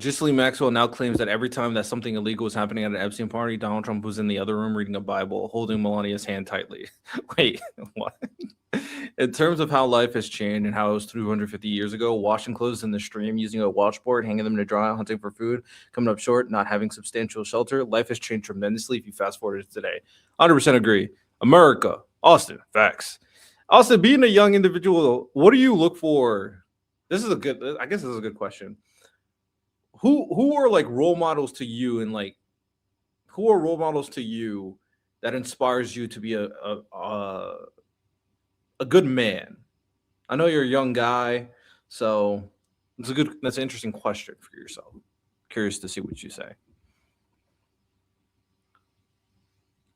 Ghislaine Maxwell now claims that every time that something illegal was happening at an Epstein party, Donald Trump was in the other room reading a Bible, holding Melania's hand tightly. Wait, what? In terms of how life has changed and how it was 250 years ago, washing clothes in the stream, using a washboard, hanging them to dry, hunting for food, coming up short, not having substantial shelter, life has changed tremendously if you fast forward to today. 100% agree. America, Austin, facts. Austin, being a young individual, what do you look for? I guess this is a good question. Who are like role models to you, and like who are role models to you that inspires you to be a good man? I know you're a young guy, so that's an interesting question for yourself. Curious to see what you say.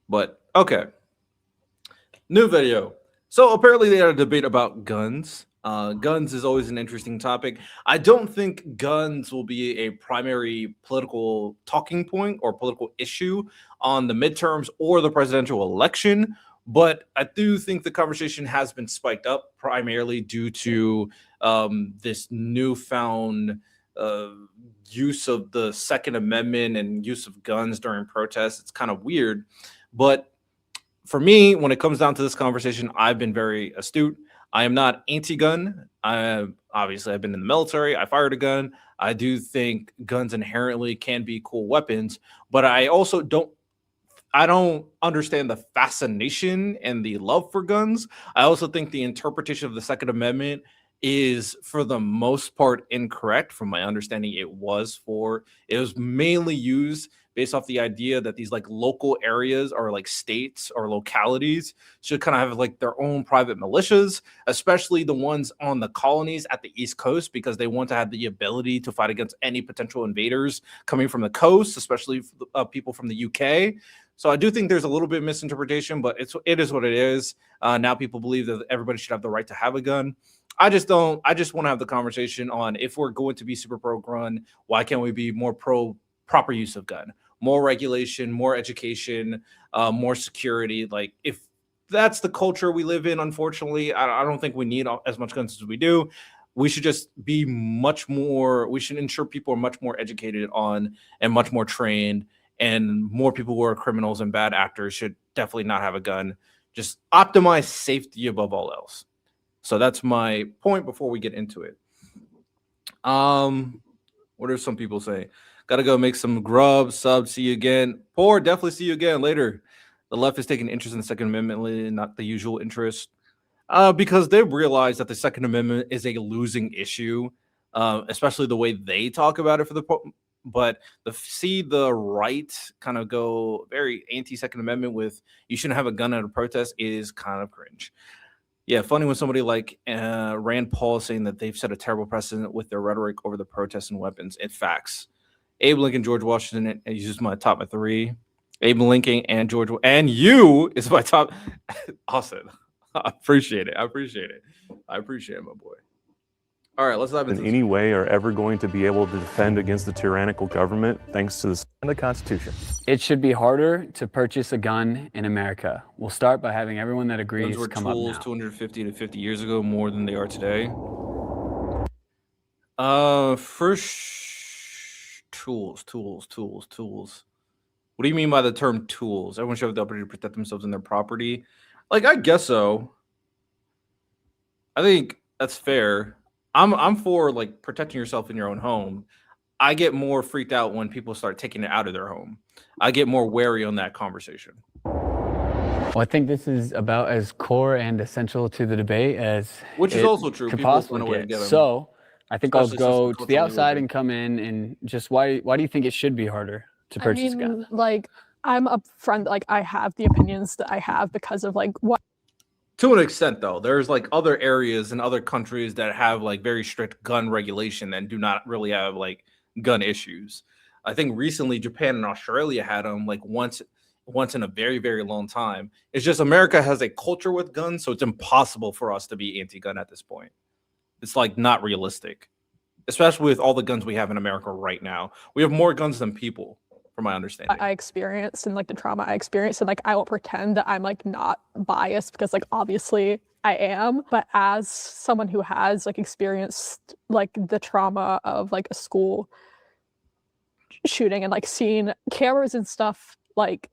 But okay, new video. So apparently they had a debate about guns. Guns is always an interesting topic. I don't think guns will be a primary political talking point or political issue on the midterms or the presidential election, but I do think the conversation has been spiked up primarily due to this newfound uh, use of the Second Amendment and use of guns during protests. It's kind of weird, but for me, when it comes down to this conversation, I've been very astute. I am not anti-gun. Obviously I've been in the military. I fired a gun. I do think guns inherently can be cool weapons, but I don't understand the fascination and the love for guns. I also think the interpretation of the Second Amendment is for the most part incorrect. From my understanding, it was mainly used based off the idea that these like local areas or like states or localities should kind of have like their own private militias, especially the ones on the colonies at the East Coast, because they want to have the ability to fight against any potential invaders coming from the coast, especially people from the UK. So I do think there's a little bit of misinterpretation, but it is what it is. Now people believe that everybody should have the right to have a gun. I just don't. I just want to have the conversation on, if we're going to be super pro gun, why can't we be more pro proper use of gun, more regulation, more education, more security? Like, if that's the culture we live in, unfortunately, I don't think we need as much guns as we do. We should just be much more. We should ensure people are much more educated on and much more trained, and more people who are criminals and bad actors should definitely not have a gun. Just optimize safety above all else. So that's my point before we get into it. What are some people saying? Gotta go make some grub, sub, see you again. Poor, definitely see you again later. The left is taking interest in the Second Amendment, not the usual interest. Because they realize that the Second Amendment is a losing issue, especially the way they talk about it but see the right kind of go very anti-Second Amendment with you shouldn't have a gun at a protest is kind of cringe. Yeah, funny when somebody like Rand Paul is saying that they've set a terrible precedent with their rhetoric over the protests and weapons. It facts. Abe Lincoln, George Washington is just my top of three. Abe Lincoln and George and you is my top. Awesome. I appreciate it. I appreciate it, my boy. All right, let's dive into in any way are ever going to be able to defend against the tyrannical government thanks to the Constitution. It should be harder to purchase a gun in America. We'll start by having everyone that agrees Guns were come up tools now. 250 to 50 years ago more than they are today. First, tools. What do you mean by the term tools? Everyone should have the opportunity to protect themselves and their property. Like, I guess so. I think that's fair. I'm for like protecting yourself in your own home. I get more freaked out when people start taking it out of their home. I get more wary on that conversation. Well, I think this is about as core and essential to the debate as which is also true. Could people possibly find a way get. to get So I think I'll go to the outside living. and come in and just why do you think it should be harder to purchase a gun? Like, I'm upfront, like I have the opinions that I have because of like what. To an extent, though, there's like other areas in other countries that have like very strict gun regulation and do not really have like gun issues. I think recently Japan and Australia had them like once in a very, very long time. It's just America has a culture with guns, so it's impossible for us to be anti-gun at this point. It's like not realistic, especially with all the guns we have in America right now. We have more guns than people, from my understanding. I experienced and like the trauma I experienced, and like I won't pretend that I'm like not biased because like obviously I am, but as someone who has like experienced like the trauma of like a school shooting and like seeing cameras and stuff like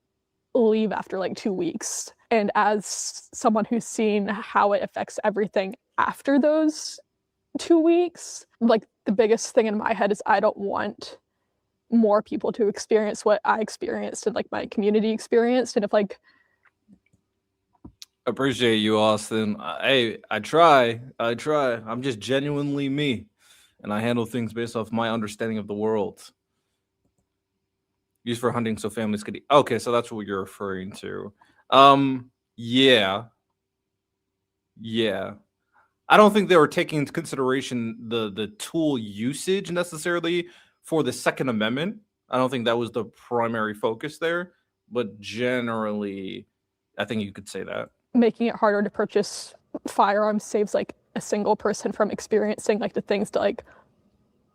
leave after like 2 weeks. And as someone who's seen how it affects everything after those 2 weeks, like the biggest thing in my head is I don't want more people to experience what I experienced and like my community experienced. And if like Appreciate you, Austin. Hey, I try. I'm just genuinely me, and I handle things based off my understanding of the world. Used for hunting so families could eat. Okay, so that's what you're referring to. Yeah. I don't think they were taking into consideration the tool usage necessarily for the Second Amendment. I don't think that was the primary focus there, but generally, I think you could say that. making it harder to purchase firearms saves like a single person from experiencing like the things that like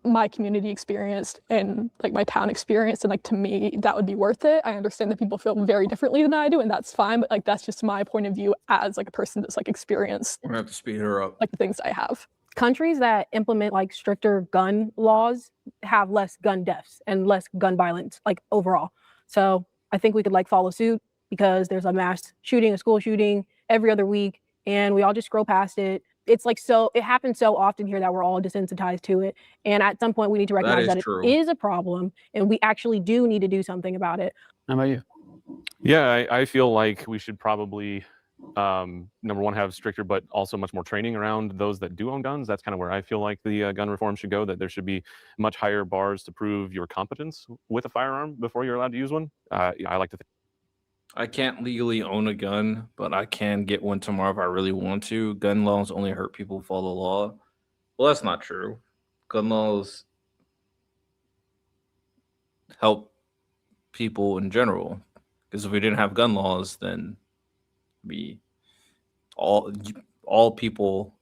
my community experienced and like my town experienced, and like to me that would be worth it. I understand that people feel very differently than I do, and that's fine, but like that's just my point of view as like a person that's like experienced We're gonna have to speed her up. like the things I have. Countries that implement like stricter gun laws have less gun deaths and less gun violence like overall. So I think we could like follow suit, because there's a mass shooting, a school shooting every other week, and we all just scroll past it. It's like, so it happens so often here that we're all desensitized to it. And at some point we need to recognize that true. it is a problem and we actually do need to do something about it. How about you? Yeah, I feel like we should probably, number one, have stricter, but also much more training around those that do own guns. That's kind of where I feel like the gun reform should go, that there should be much higher bars to prove your competence with a firearm before you're allowed to use one. I like to think. I can't legally own a gun, but I can get one tomorrow if I really want to. Gun laws only hurt people who follow the law. Well, that's not true. Gun laws help people in general. Because if we didn't have gun laws, then we all people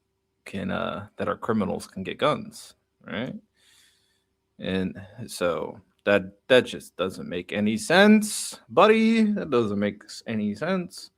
can that are criminals can get guns, right? And so that just doesn't make any sense, buddy. That doesn't make any sense.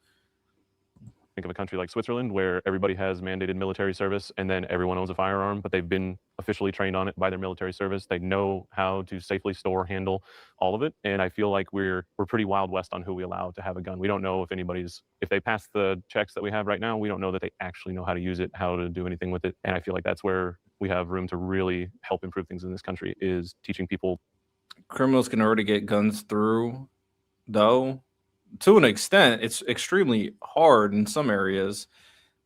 Think of a country like Switzerland, where everybody has mandated military service and then everyone owns a firearm, but they've been officially trained on it by their military service. They know how to safely store, handle all of it. And I feel like we're pretty Wild West on who we allow to have a gun. We don't know if they pass the checks that we have right now, we don't know that they actually know how to use it, how to do anything with it. And I feel like that's where we have room to really help improve things in this country, is teaching people. Criminals can already get guns through, though. To an extent, it's extremely hard in some areas,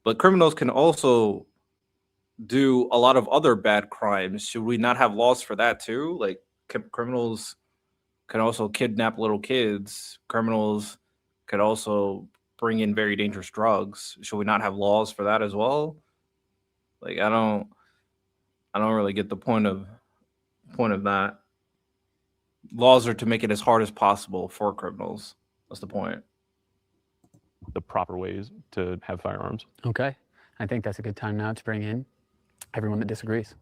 but criminals can also do a lot of other bad crimes. Should we not have laws for that too? Like criminals can also kidnap little kids. Criminals could also bring in very dangerous drugs. Should we not have laws for that as well? Like I don't really get the point of that. Laws are to make it as hard as possible for criminals. That's the point. The proper ways to have firearms. Okay. I think that's a good time now to bring in everyone that disagrees.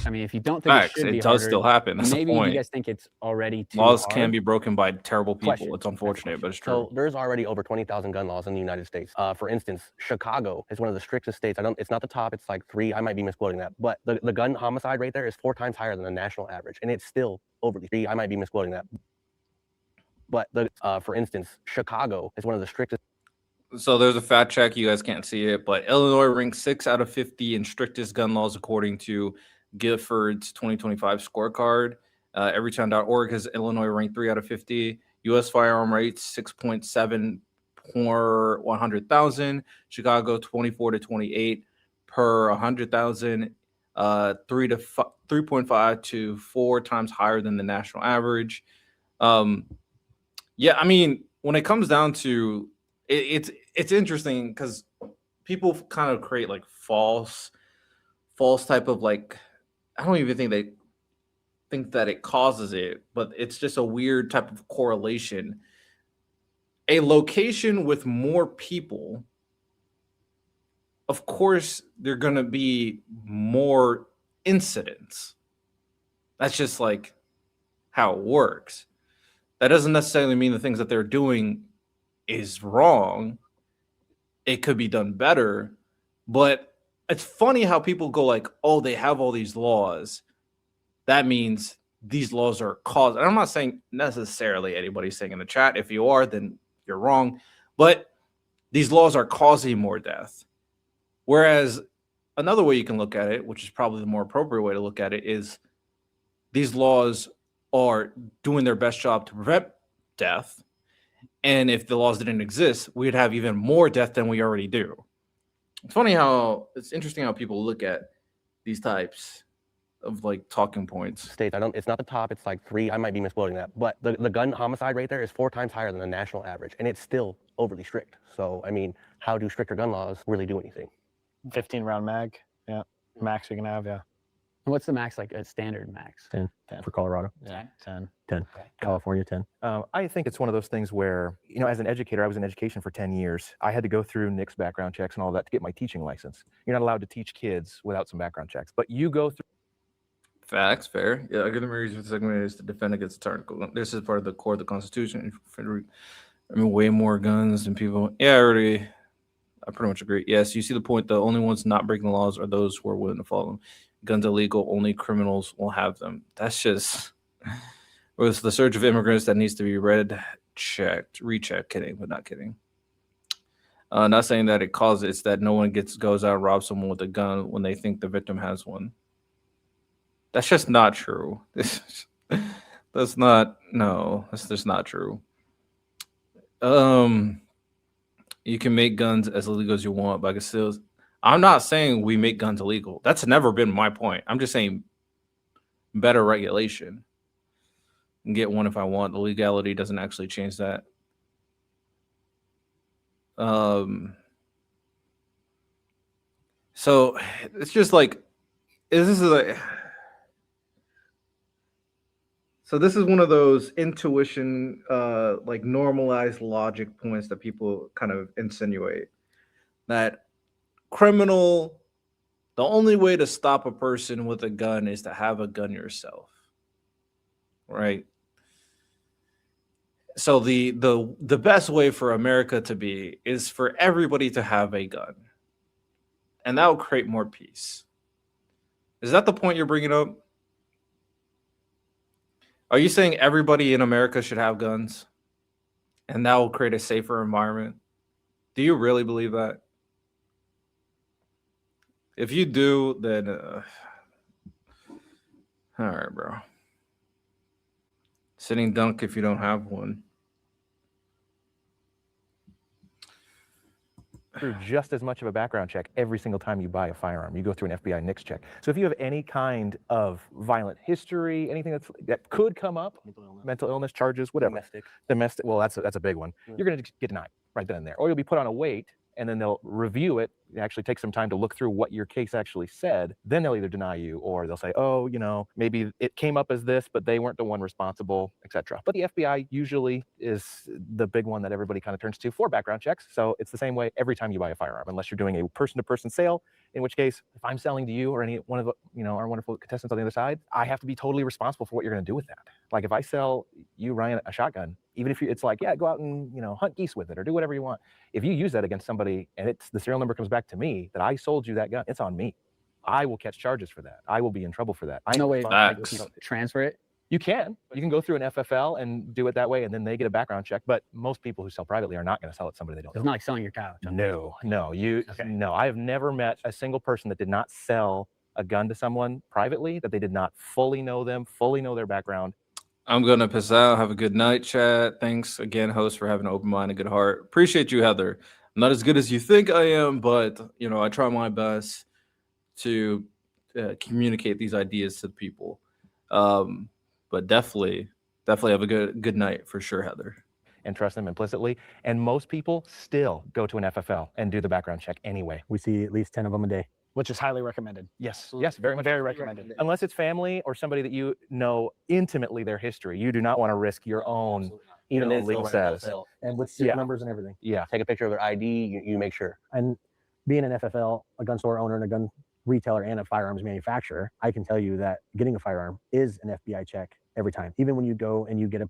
I mean, if you don't think Facts, it should be it does harder, still happen. That's the maybe point. you guys think it's already too Laws hard. can be broken by terrible people. Question. It's unfortunate, but it's true. So there's already over 20,000 gun laws in the United States. For instance, Chicago is one of the strictest states. It's not the top, it's like 3. I might be misquoting that. But the gun homicide rate there is 4 times higher than the national average. And it's still overly 3. I might be misquoting that. But for instance, Chicago is one of the strictest. So there's a fact check. You guys can't see it, but Illinois ranks 6 out of 50 in strictest gun laws according to Gifford's 2025 scorecard. Everytown.org has Illinois ranked 3 out of 50. U.S. firearm rates 6.7 per 100,000. Chicago 24 to 28 per 100,000. 3.5 to 4 times higher than the national average. Yeah, I mean, when it comes down to it, it's interesting because people kind of create like false type of like, I don't even think they think that it causes it, but it's just a weird type of correlation. A location with more people, of course, there are going to be more incidents. That's just like how it works. That doesn't necessarily mean the things that they're doing is wrong. It could be done better, but it's funny how people go like, oh, they have all these laws. That means these laws are cause. And I'm not saying necessarily anybody's saying in the chat. If you are, then you're wrong. But these laws are causing more death. Whereas another way you can look at it, which is probably the more appropriate way to look at it, is these laws are doing their best job to prevent death. And if the laws didn't exist, we'd have even more death than we already do. It's interesting how people look at these types of like talking points. States, it's not the top, it's like 3, I might be misquoting that, but the gun homicide rate there is 4 times higher than the national average, and it's still overly strict. So, I mean, how do stricter gun laws really do anything? 15 round mag, yeah, max we can have, yeah. What's the max, like a standard max? 10 for Colorado. Yeah, 10. 10. California, 10. I think it's one of those things where, you know, as an educator, I was in education for 10 years. I had to go through NICS background checks and all that to get my teaching license. You're not allowed to teach kids without some background checks, but you go through. Facts, fair. Yeah, I get the reason for the segment is to defend against the tyrannical. This is part of the core of the Constitution. I mean, way more guns than people. Yeah, I pretty much agree. Yes, you see the point. The only ones not breaking the laws are those who are willing to follow them. Guns illegal, only criminals will have them. That's just with the surge of immigrants that needs to be rechecked. Kidding, but not kidding. Not saying that it's that no one goes out and robs someone with a gun when they think the victim has one. That's just not true. That's just not true. You can make guns as illegal as you want, but I can still. I'm not saying we make guns illegal. That's never been my point. I'm just saying better regulation. I can get one if I want. The legality doesn't actually change that. So it's just like this is one of those intuition, like normalized logic points that people kind of insinuate that the only way to stop a person with a gun is to have a gun yourself, right? So the best way for America to be is for everybody to have a gun, and that will create more peace. Is that the point you're bringing up? Are you saying everybody in America should have guns, and that will create a safer environment? Do you really believe that? If you do, then all right, bro. Sitting dunk if you don't have one. Through just as much of a background check every single time you buy a firearm. You go through an FBI NICS check. So if you have any kind of violent history, anything that could come up, mental illness charges, whatever. Domestic. Well, that's a big one. You're going to get denied right then and there, or you'll be put on a wait, and then they'll review it. It actually takes some time to look through what your case actually said. Then they'll either deny you, or they'll say, oh, you know, maybe it came up as this, but they weren't the one responsible, etc. But the FBI usually is the big one that everybody kind of turns to for background checks. So it's the same way every time you buy a firearm, unless you're doing a person-to-person sale, in which case, if I'm selling to you or any one of the, you know, our wonderful contestants on the other side, I have to be totally responsible for what you're going to do with that. Like if I sell you, Ryan, a shotgun, even if it's like, yeah, go out and, you know, hunt geese with it or do whatever you want. If you use that against somebody and the serial number comes back to me that I sold you that gun, it's on me. I will catch charges for that. I will be in trouble for that. No way transfer it. You can go through an FFL and do it that way, and then they get a background check. But most people who sell privately are not going to sell it to somebody they don't know. It's not like selling your couch. No. I have never met a single person that did not sell a gun to someone privately, that they did not fully know them, fully know their background. I'm going to piss out. Have a good night, chat. Thanks again, host, for having an open mind and good heart. Appreciate you, Heather. I'm not as good as you think I am, but, you know, I try my best to communicate these ideas to the people. But definitely have a good night for sure, Heather. And trust them implicitly. And most people still go to an FFL and do the background check anyway. We see at least 10 of them a day. Which is highly recommended. Yes, very much. Very recommended. Unless it's family or somebody that you know intimately their history. You do not want to risk your own Even legal status. And with serial numbers and everything. Yeah. Take a picture of their ID, you make sure. And being an FFL, a gun store owner and a gun retailer and a firearms manufacturer, I can tell you that getting a firearm is an FBI check every time. Even when you go and you get a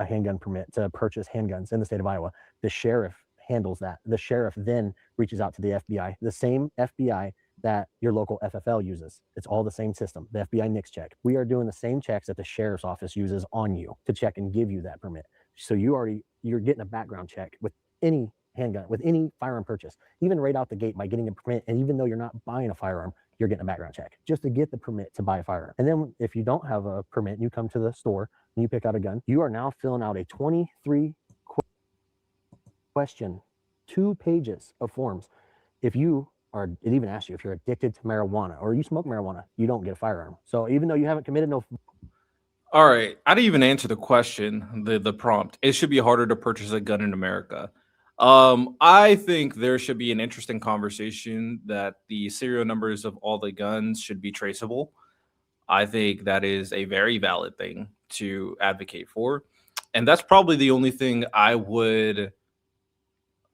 handgun permit to purchase handguns in the state of Iowa, the sheriff handles that. The sheriff then reaches out to the FBI. The same FBI that your local FFL uses. It's all the same system, the FBI NICS check. We are doing the same checks that the sheriff's office uses on you to check and give you that permit. So you're getting a background check with any handgun, with any firearm purchase, even right out the gate by getting a permit. And even though you're not buying a firearm, you're getting a background check just to get the permit to buy a firearm. And then if you don't have a permit and you come to the store and you pick out a gun, you are now filling out a 23 question, 2 pages of forms. If you are, it even asks you if you're addicted to marijuana or you smoke marijuana, you don't get a firearm. So even though you haven't committed no. All right, I didn't even answer the question, the prompt. It should be harder to purchase a gun in America. I think there should be an interesting conversation that the serial numbers of all the guns should be traceable. I think that is a very valid thing to advocate for. And that's probably the only thing I would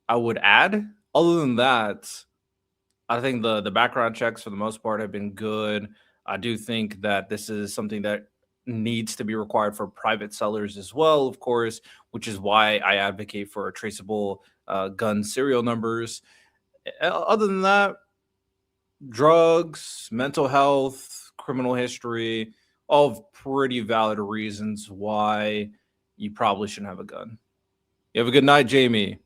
add. Other than that, I think the background checks for the most part have been good. I do think that this is something that needs to be required for private sellers as well, of course, which is why I advocate for traceable gun serial numbers. Other than that, drugs, mental health, criminal history, all pretty valid reasons why you probably shouldn't have a gun. You have a good night, Jamie.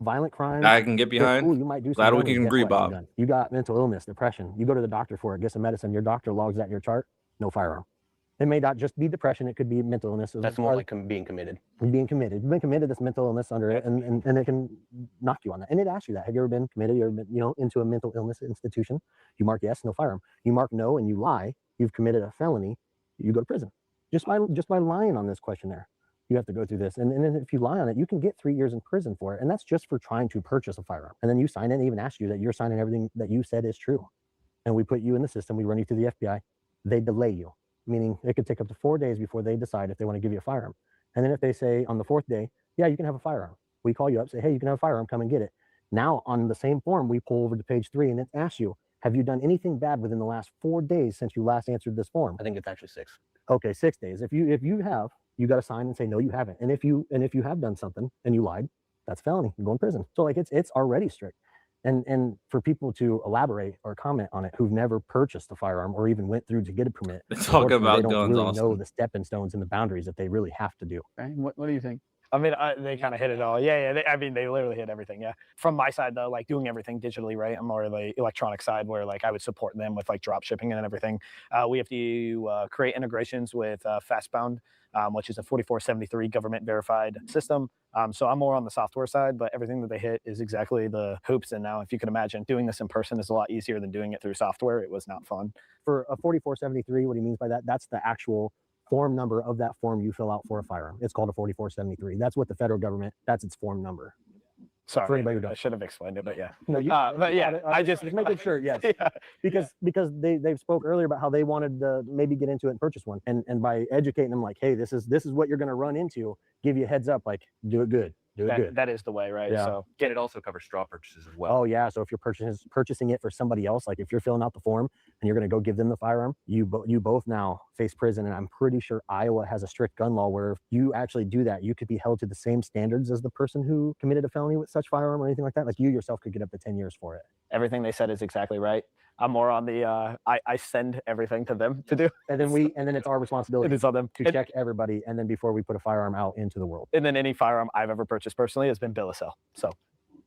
Violent crimes. I can get behind. Ooh, you might do some Glad we damage. can Guess agree, what? Bob. Handgun. You got mental illness, depression. You go to the doctor for it, get some medicine. Your doctor logs that in your chart. No firearm. It may not just be depression. It could be mental illness. That's more like being committed. Being committed. You've been committed. This mental illness under it, and it can knock you on that. And it asks you that. Have you ever been committed? You ever been, into a mental illness institution? You mark yes, no firearm. You mark no, and you lie. You've committed a felony. You go to prison. Just by lying on this questionnaire. You have to go through this. And then if you lie on it, you can get 3 years in prison for it. And that's just for trying to purchase a firearm. And then you sign it and even ask you that you're signing everything that you said is true. And we put you in the system. We run you through the FBI. They delay you, meaning it could take up to 4 days before they decide if they want to give you a firearm. And then if they say on the 4th day, yeah, you can have a firearm. We call you up, say, hey, you can have a firearm, come and get it. Now on the same form, we pull over to page 3 and it asks you, have you done anything bad within the last 4 days since you last answered this form? I think it's actually 6. Okay, 6 days. If you have, you got to sign and say, no, you haven't. And if you have done something and you lied, that's felony. You go in prison. So like it's already strict. And for people to elaborate or comment on it who've never purchased a firearm or even went through to get a permit, Talk about they don't guns, really know Austin. the stepping stones and the boundaries that they really have to do. Okay, what do you think? I mean, they kind of hit it all. Yeah. They literally hit everything. Yeah. From my side, though, like doing everything digitally, right? I'm more of the electronic side where like I would support them with like drop shipping and everything. We have to create integrations with Fastbound, which is a 4473 government verified system. So I'm more on the software side, but everything that they hit is exactly the hoops. And now if you can imagine doing this in person is a lot easier than doing it through software. It was not fun. For a 4473, what he means by that, that's the actual form number of that form you fill out for a firearm. It's called a 4473. That's what the federal government, that's its form number. Sorry, for anybody who I does. should have explained it, but yeah. No, But yeah, I just making sure, yes. Yeah. Because they spoke earlier about how they wanted to maybe get into it and purchase one. And by educating them like, hey, this is what you're going to run into, give you a heads up, like do it good. Do it good. That is the way, right? Yeah. So And it also covers straw purchases as well. Oh yeah. So if you're purchasing it for somebody else, like if you're filling out the form and you're going to go give them the firearm, you both now face prison. And I'm pretty sure Iowa has a strict gun law where if you actually do that, you could be held to the same standards as the person who committed a felony with such firearm or anything like that. Like you yourself could get up to 10 years for it. everything they said is exactly right. I'm more on the I send everything to them to do. And then it's our responsibility It is on them to check everybody, and then before we put a firearm out into the world. And then any firearm I've ever purchased personally has been bill of sale. So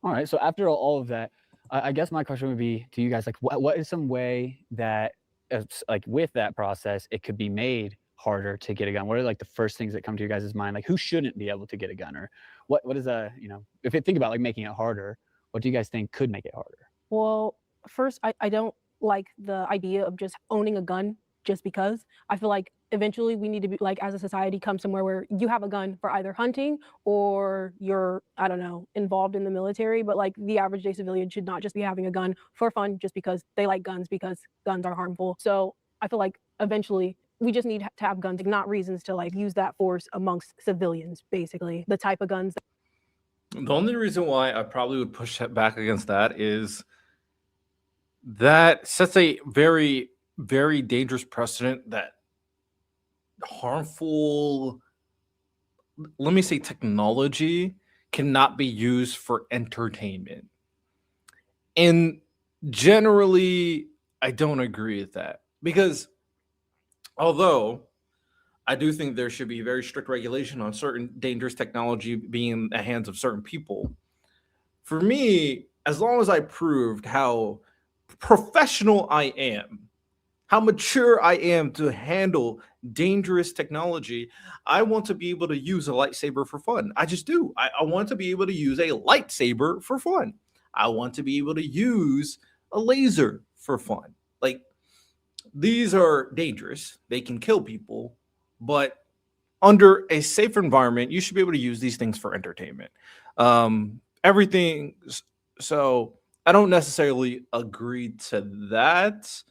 All right. So after all of that, I guess my question would be to you guys, like, what is some way that, like, with that process, it could be made harder to get a gun? What are like the first things that come to your guys' mind? Like, who shouldn't be able to get a gun, or what is a, if you think about like making it harder, what do you guys think could make it harder? Well, first, I don't like the idea of just owning a gun just because. I feel like eventually we need to be, like, as a society, come somewhere where you have a gun for either hunting or you're, I don't know, involved in the military. But like the average day civilian should not just be having a gun for fun just because they like guns, because guns are harmful. So I feel like eventually we just need to have guns, not reasons to like use that force amongst civilians, basically. The type of guns. The only reason why I probably would push back against that is that sets a very, very dangerous precedent that harmful, let me say, technology cannot be used for entertainment. And Generally, I don't agree with that because although I do think there should be very strict regulation on certain dangerous technology being in the hands of certain people. For me, as long as I proved how professional I am, how mature I am to handle dangerous technology, I want to be able to use a lightsaber for fun. I just do. I want to be able to use a lightsaber for fun. I want to be able to use a laser for fun. Like, these are dangerous, they can kill people, but under a safe environment, you should be able to use these things for entertainment. Everything. So I don't necessarily agree to that,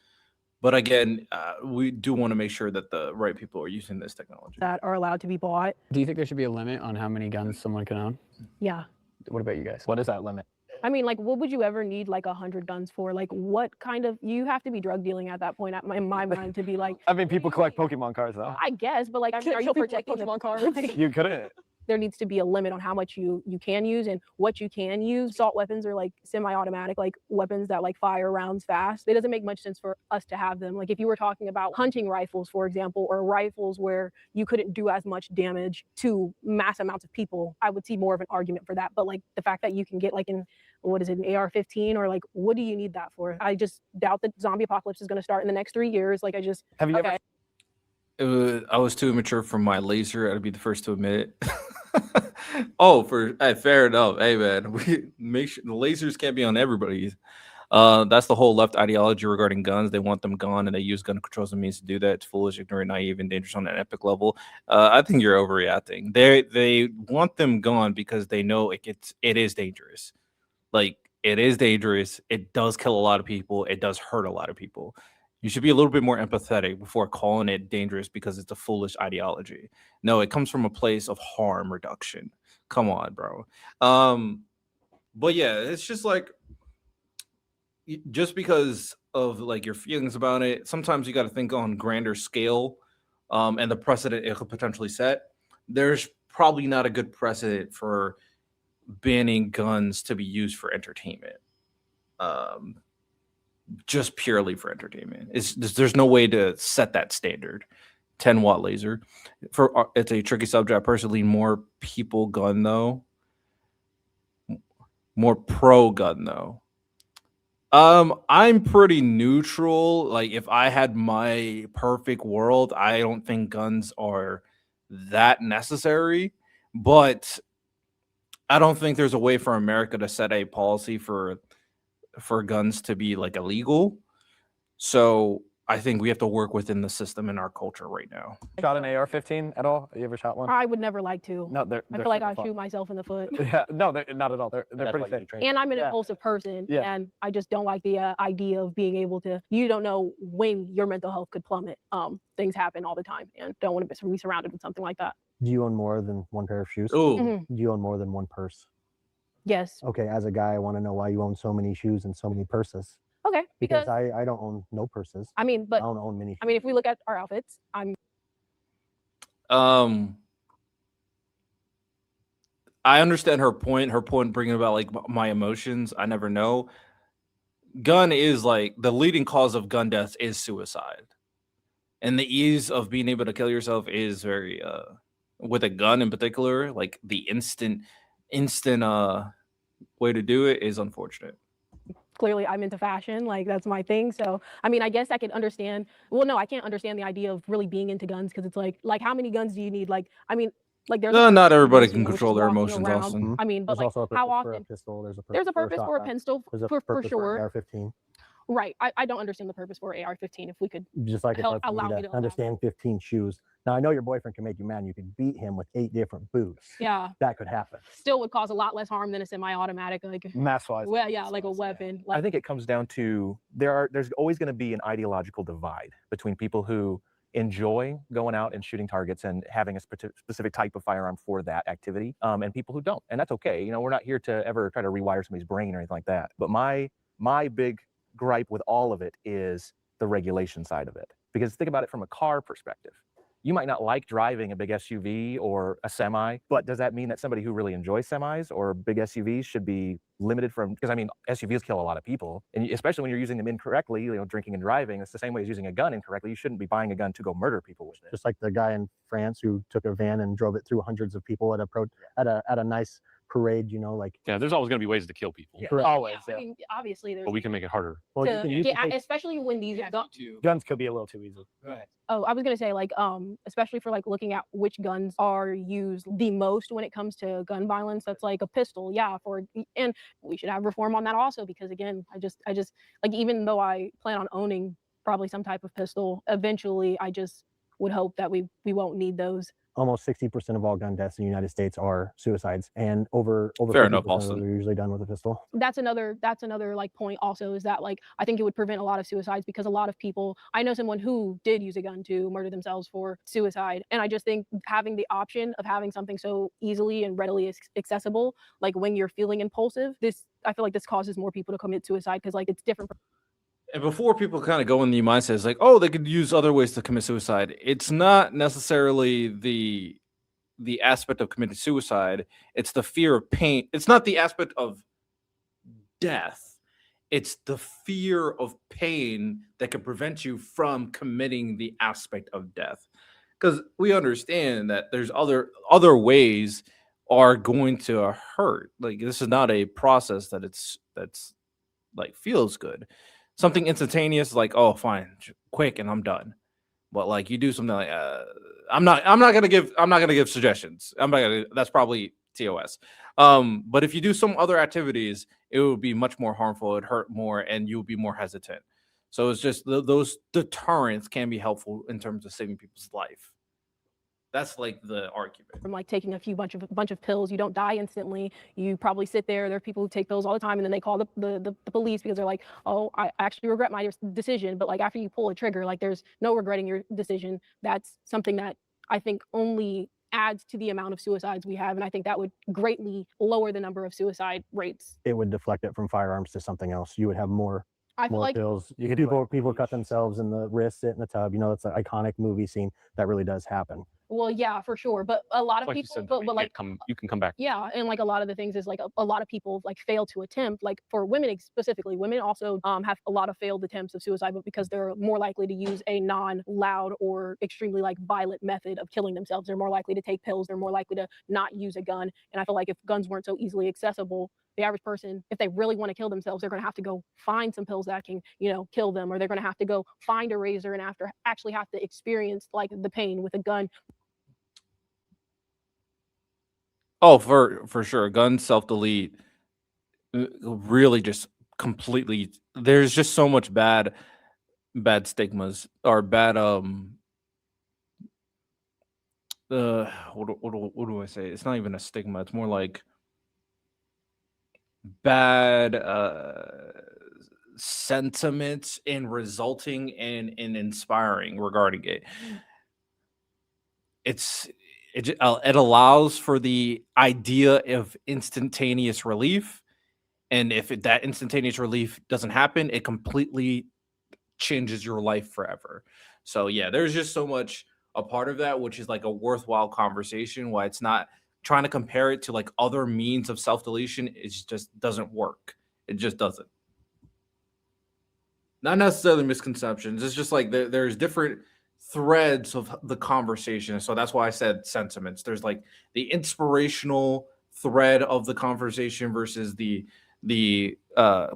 but again, we do want to make sure that the right people are using this technology. that are allowed to be bought. Do you think there should be a limit on how many guns someone can own? Yeah. What about you guys? What is that limit? I mean, like, what would you ever need like 100 guns for? Like, what kind of, you have to be drug dealing at that point, in my mind, to be like, I mean, people collect Pokemon cards though. I guess, but like, I mean, are you protecting Pokemon cards? You couldn't. There needs to be a limit on how much you can use and what you can use. Assault weapons are like semi-automatic, like weapons that like fire rounds fast. It doesn't make much sense for us to have them. Like if you were talking about hunting rifles, for example, or rifles where you couldn't do as much damage to mass amounts of people, I would see more of an argument for that. But like the fact that you can get like an AR-15, or like, what do you need that for? I just doubt that zombie apocalypse is going to start in the next 3 years. Like Have you ever? I was too immature for my laser. I'd be the first to admit it. Oh, fair enough. Hey man, we make sure the lasers can't be on everybody. That's the whole left ideology regarding guns. They want them gone, and they use gun control as a means to do that. It's foolish, ignorant, naive, and dangerous on an epic level. I think you're overreacting. They want them gone because they know it is dangerous. Like, it is dangerous. It does kill a lot of people. It does hurt a lot of people. You should be a little bit more empathetic before calling it dangerous because it's a foolish ideology. No, it comes from a place of harm reduction. Come on, bro. But yeah, it's just like, just because of like your feelings about it, sometimes you got to think on grander scale, and the precedent it could potentially set. There's probably not a good precedent for banning guns to be used for entertainment. Just purely for entertainment. There's no way to set that standard. 10-watt laser. It's a tricky subject. I personally lean more people gun though. More pro gun though. I'm pretty neutral. Like, if I had my perfect world, I don't think guns are that necessary, but I don't think there's a way for America to set a policy for guns to be like illegal. So I think we have to work within the system in our culture right now. Shot an AR-15 at all? You ever shot one? I would never like to. No, I feel like I'd shoot myself in the foot. Yeah, no, they're not at all. They're That's pretty why you safe. train. And I'm an Yeah. impulsive person, Yeah. and I just don't like the idea of being able to. You don't know when your mental health could plummet. Things happen all the time, and don't want to be surrounded with something like that. Do you own more than one pair of shoes? Oh, Mhm. Do you own more than one purse? Yes. Okay, as a guy, I want to know why you own so many shoes and so many purses. Okay. Because Because I don't own no purses. I mean, I but don't own many shoes. I mean, if we look at our outfits, I understand her point. Her point bringing about like my emotions. I never know. Gun is like the leading cause of gun deaths is suicide, and the ease of being able to kill yourself is very with a gun in particular. Like the instant way to do it is unfortunate. clearly I'm into fashion, like that's my thing. So I mean, I guess I could understand. Well, no, I can't understand the idea of really being into guns because it's like how many guns do you need? Like, I mean, like there's a No, purpose not for everybody guns, can which is control their walking emotions, around. Austin. I mean, but There's like also a how purpose for a often? pistol. There's a purpose, There's a purpose for a shotgun. pistol There's a for purpose sure. AR-15. Right. I don't understand the purpose for AR-15. If we could, Just like it's Help hard for allow me me to to understand 15 shoes. Now I know your boyfriend can make you mad. You could beat him with 8 different boots. yeah, That could happen. still would cause a lot less harm than a semi-automatic. Like, Mass-wise. well, yeah, like a weapon. I Like, think it comes down to there's always going to be an ideological divide between people who enjoy going out and shooting targets and having a specific type of firearm for that activity, and people who don't, and that's okay. You know, we're not here to ever try to rewire somebody's brain or anything like that. But my big gripe with all of it is the regulation side of it, because think about it from a car perspective. you might not like driving a big SUV or a semi, but does that mean that somebody who really enjoys semis or big SUVs should be limited from, because I mean, SUVs kill a lot of people, and especially when you're using them incorrectly, you know, drinking and driving, it's the same way as using a gun incorrectly. You shouldn't be buying a gun to go murder people with it. Just like the guy in France who took a van and drove it through hundreds of people at a nice parade, you know, like. Yeah, there's always going to be ways to kill people, Correct. Always. I Yeah. mean, obviously, there's but we can make it harder. Well, especially when these Guns could be a little too easy. Go ahead. Oh, I was gonna say, like, especially for like looking at which guns are used the most when it comes to gun violence. That's like a pistol, yeah. And we should have reform on that also, because again, I just like, even though I plan on owning probably some type of pistol eventually, I just would hope that we won't need those. Almost 60% of all gun deaths in the United States are suicides, and over Fair 50% enough, of them Austin. are usually done with a pistol. That's another like point also, is that like I think it would prevent a lot of suicides, because a lot of people, I know someone who did use a gun to murder themselves for suicide, and I just think having the option of having something so easily and readily accessible, like when you're feeling impulsive, I feel like this causes more people to commit suicide, because like it's different. And before people kind of go in the mindset, it's like, oh, they could use other ways to commit suicide. It's not necessarily the aspect of committing suicide. It's the fear of pain. It's not the aspect of death. It's the fear of pain that can prevent you from committing the aspect of death. Because we understand that there's other ways are going to hurt. Like, this is not a process that's like feels good. Something instantaneous, like, oh, fine, quick, and I'm done. But like, you do something like, I'm not gonna give suggestions. That's probably TOS. But if you do some other activities, it would be much more harmful. It'd hurt more, and you'll be more hesitant. So it's just those deterrents can be helpful in terms of saving people's life. That's like the argument. From like taking a bunch of pills, you don't die instantly. You probably sit there. There are people who take pills all the time, and then they call the police because they're like, oh, I actually regret my decision. But like, after you pull a trigger, like, there's no regretting your decision. That's something that I think only adds to the amount of suicides we have, and I think that would greatly lower the number of suicide rates. It would deflect it from firearms to something else. You would have more pills. You could do People cut themselves in the wrist, sit in the tub. You know, it's an iconic movie scene that really does happen. Well, yeah, for sure. But a lot of Like you people, said, but like, you can come back. yeah, and like a lot of the things is like a lot of people like fail to attempt. Like for women specifically, women also have a lot of failed attempts of suicide, but because they're more likely to use a non-loud or extremely like violent method of killing themselves. They're more likely to take pills. They're more likely to not use a gun. And I feel like if guns weren't so easily accessible, the average person, if they really want to kill themselves, they're going to have to go find some pills that can, you know, kill them, or they're going to have to go find a razor and actually have to experience like the pain with a gun. Oh, for sure. Gun self-delete really just completely, there's just so much bad stigmas, or bad what do I say? It's not even a stigma. It's more like bad sentiments in resulting in inspiring regarding it. It allows for the idea of instantaneous relief, and if that instantaneous relief doesn't happen, it completely changes your life forever. So yeah, there's just so much a part of that, which is like a worthwhile conversation. Why it's not trying to compare it to like other means of self-deletion, it just doesn't work. It just doesn't. Not necessarily misconceptions. It's just like there's different threads of the conversation. So that's why I said sentiments. There's like the inspirational thread of the conversation versus the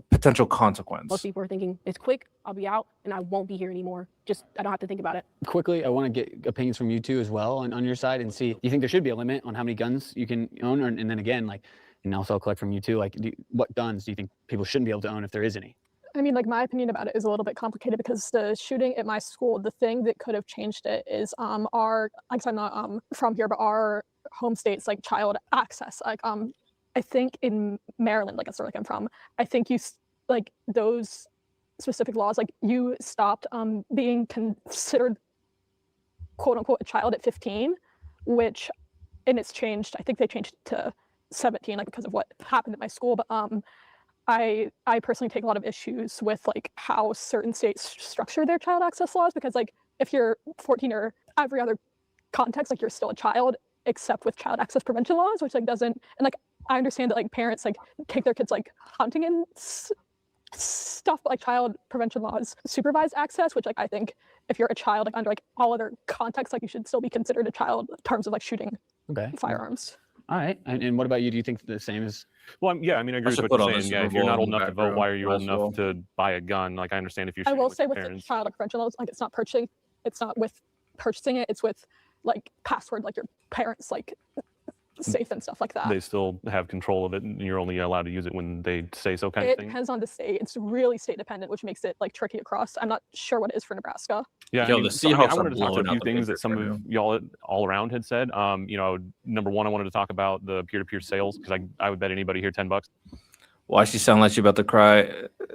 potential consequence. Most people are thinking, it's quick, I'll be out, and I won't be here anymore. Just, I don't have to think about it. Quickly, I want to get opinions from you two as well on your side, and see, do you think there should be a limit on how many guns you can own? And then again, like, and also I'll collect from you too, like, what guns do you think people shouldn't be able to own if there is any? I mean, like, my opinion about it is a little bit complicated, because the shooting at my school, the thing that could have changed it is our, like, I'm not from here, but our home state's like child access. Like, I think in Maryland, like, that's where I'm from, I think like those specific laws, like, you stopped being considered quote unquote a child at 15, which, and it's changed. I think they changed it to 17, like, because of what happened at my school. But I personally take a lot of issues with like how certain states structure their child access laws, because like if you're 14 or every other context, like you're still a child, except with child access prevention laws, which like doesn't, and like I understand that like parents like take their kids like hunting and stuff, but like child prevention laws supervise access, which like I think if you're a child, like under like all other contexts, like you should still be considered a child in terms of like shooting firearms. All right. And what about you? Do you think the same is? Well, yeah, I mean, I agree with should what put you're on the saying. Yeah, Super if you're Bowl not in old the enough to vote, background, why are you might old as enough well. to buy a gun? Like, I understand if you're I shooting will with say your with the parents. child prevention laws, like it's not with purchasing it, it's with like password, like your parents like safe and stuff like that. They still have control of it, and you're only allowed to use it when they say so, kind of It thing. depends on the state. It's really state dependent, which makes it like tricky across. I'm not sure what it is for Nebraska. Yeah, Yo, I mean, the so, I Seahawks are wanted to talk to blowing a out few the things picture that some right of y'all all around had said. You know, number one, I wanted to talk about the peer-to-peer sales, because I would bet anybody here $10. Why she sound like she about to cry?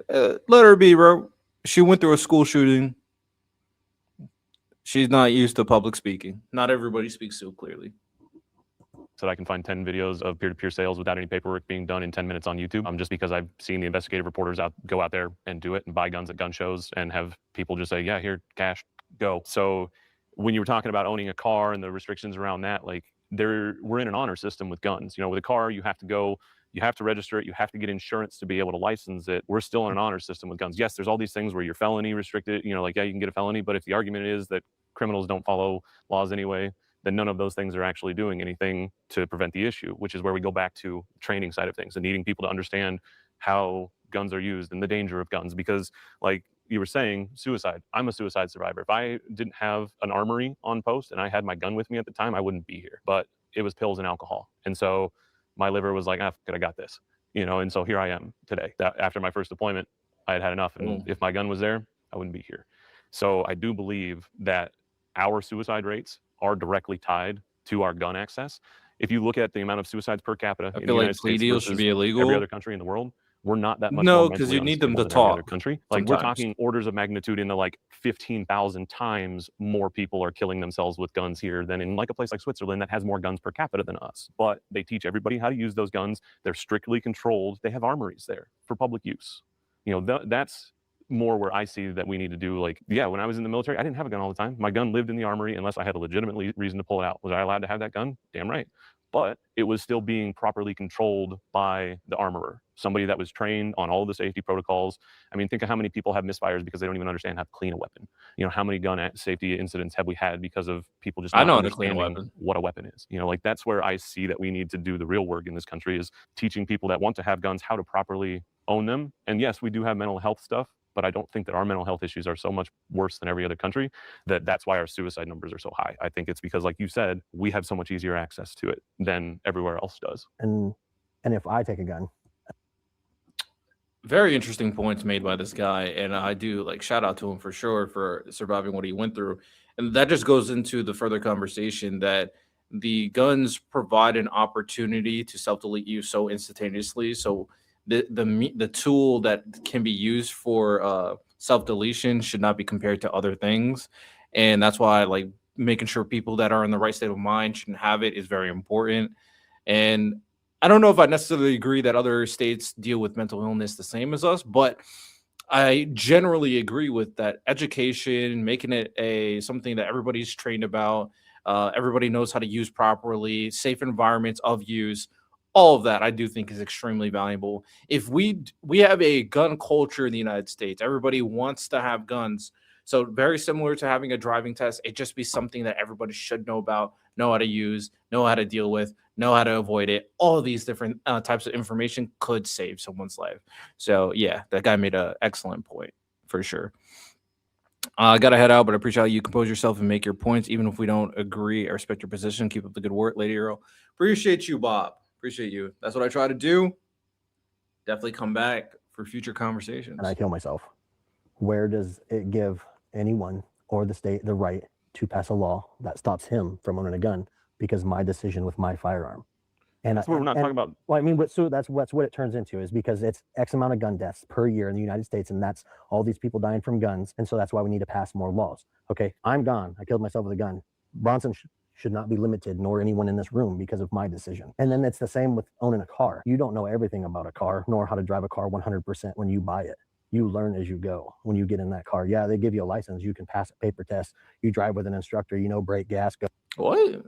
Let her be, bro. She went through a school shooting. She's not used to public speaking. Not everybody speaks so clearly. So I can find 10 videos of peer-to-peer sales without any paperwork being done in 10 minutes on YouTube. Just because I've seen the investigative reporters go out there and do it and buy guns at gun shows and have people just say, yeah, here, cash, go. So when you were talking about owning a car and the restrictions around that, like we're in an honor system with guns. You know, with a car, you have to go, you have to register it, you have to get insurance to be able to license it. We're still in an honor system with guns. Yes, there's all these things where you're felony restricted, you know, like, yeah, you can get a felony, but if the argument is that criminals don't follow laws anyway, then none of those things are actually doing anything to prevent the issue, which is where we go back to training side of things and needing people to understand how guns are used and the danger of guns. Because like you were saying, suicide, I'm a suicide survivor. If I didn't have an armory on post and I had my gun with me at the time, I wouldn't be here, but it was pills and alcohol. And so my liver was like, I got this, you know? And so here I am today. That after my first deployment, I had enough. And if my gun was there, I wouldn't be here. So I do believe that our suicide rates are directly tied to our gun access. If you look at the amount of suicides per capita in the United States versus every other country in the world, we're not that much more because mentally you need them to unstable than every other talk. country. Like we're talking orders of magnitude in the like 15,000 times more people are killing themselves with guns here than in like a place like Switzerland that has more guns per capita than us. But they teach everybody how to use those guns. They're strictly controlled. They have armories there for public use. You know, that's more where I see that we need to do. Like, yeah, when I was in the military, I didn't have a gun all the time. My gun lived in the armory unless I had a legitimate reason to pull it out. Was I allowed to have that gun? Damn right. But it was still being properly controlled by the armorer, somebody that was trained on all of the safety protocols. I mean, think of how many people have misfires because they don't even understand how to clean a weapon. You know, how many gun safety incidents have we had because of people just not understanding what a weapon is? You know, like that's where I see that we need to do the real work in this country, is teaching people that want to have guns how to properly own them. And yes, we do have mental health stuff, but I don't think that our mental health issues are so much worse than every other country that's why our suicide numbers are so high. I think it's because, like you said, we have so much easier access to it than everywhere else does. And if I take a gun. Very interesting points made by this guy, and I do like shout out to him for sure for surviving what he went through. And that just goes into the further conversation that the guns provide an opportunity to self-delete you so instantaneously. So the tool that can be used for self-deletion should not be compared to other things, and that's why like making sure people that are in the right state of mind shouldn't have it is very important. And I don't know if I necessarily agree that other states deal with mental illness the same as us, but I generally agree with that. Education, making it something that everybody's trained about, everybody knows how to use properly, safe environments of use. All of that I do think is extremely valuable. If we have a gun culture in the United States, everybody wants to have guns. So very similar to having a driving test, it just be something that everybody should know about, know how to use, know how to deal with, know how to avoid it. All of these different types of information could save someone's life. So yeah, that guy made an excellent point for sure. I got to head out, but I appreciate how you compose yourself and make your points. Even if we don't agree, I respect your position. Keep up the good work, Lady Earl. Appreciate you, Bob. Appreciate you. That's what I try to do. Definitely come back for future conversations. And I kill myself. Where does it give anyone or the state the right to pass a law that stops him from owning a gun because my decision with my firearm? And that's what we're not talking about. Well, I mean, so that's what it turns into, is because it's X amount of gun deaths per year in the United States, and that's all these people dying from guns. And so that's why we need to pass more laws. Okay, I'm gone. I killed myself with a gun. Bronson should not be limited, nor anyone in this room, because of my decision. And then it's the same with owning a car. You don't know everything about a car, nor how to drive a car 100% when you buy it. You learn as you go when you get in that car. Yeah, they give you a license. You can pass a paper test. You drive with an instructor. You know, brake, gas, go. What?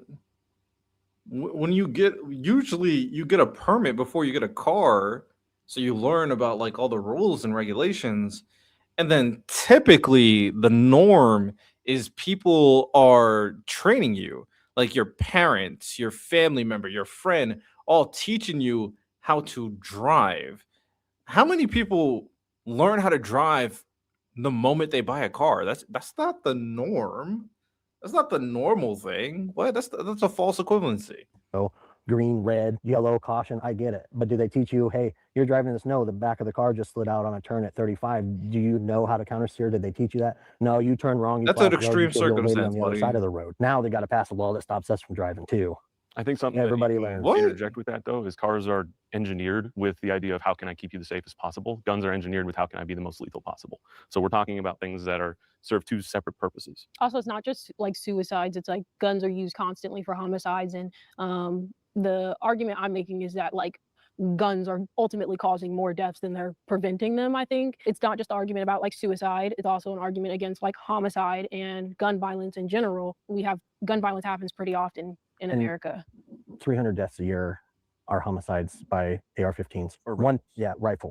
When you get, usually you get a permit before you get a car, so you learn about like all the rules and regulations, and then typically the norm is people are training you, like your parents, your family member, your friend, all teaching you how to drive. How many people learn how to drive the moment they buy a car? That's not the norm. That's not the normal thing. What? That's a false equivalency. Green, red, yellow, caution. I get it. But do they teach you, hey, you're driving in the snow, the back of the car just slid out on a turn at 35. Do you know how to counter steer? Did they teach you that? No, you turn wrong. You That's fly an off the road, you extreme kill the old lady circumstance, on the other buddy. side of the road. Now they got to pass a law that stops us from driving too. I think something Everybody that you learns. can What? interject with that though is cars are engineered with the idea of how can I keep you the safest possible. Guns are engineered with how can I be the most lethal possible. So we're talking about things that are serve two separate purposes. Also, it's not just like suicides. It's like guns are used constantly for homicides. And the argument I'm making is that like guns are ultimately causing more deaths than they're preventing them. I think it's not just an argument about like suicide. It's also an argument against like homicide and gun violence in general. We have gun violence happens pretty often in And America. 300 deaths a year are homicides by AR-15s. Or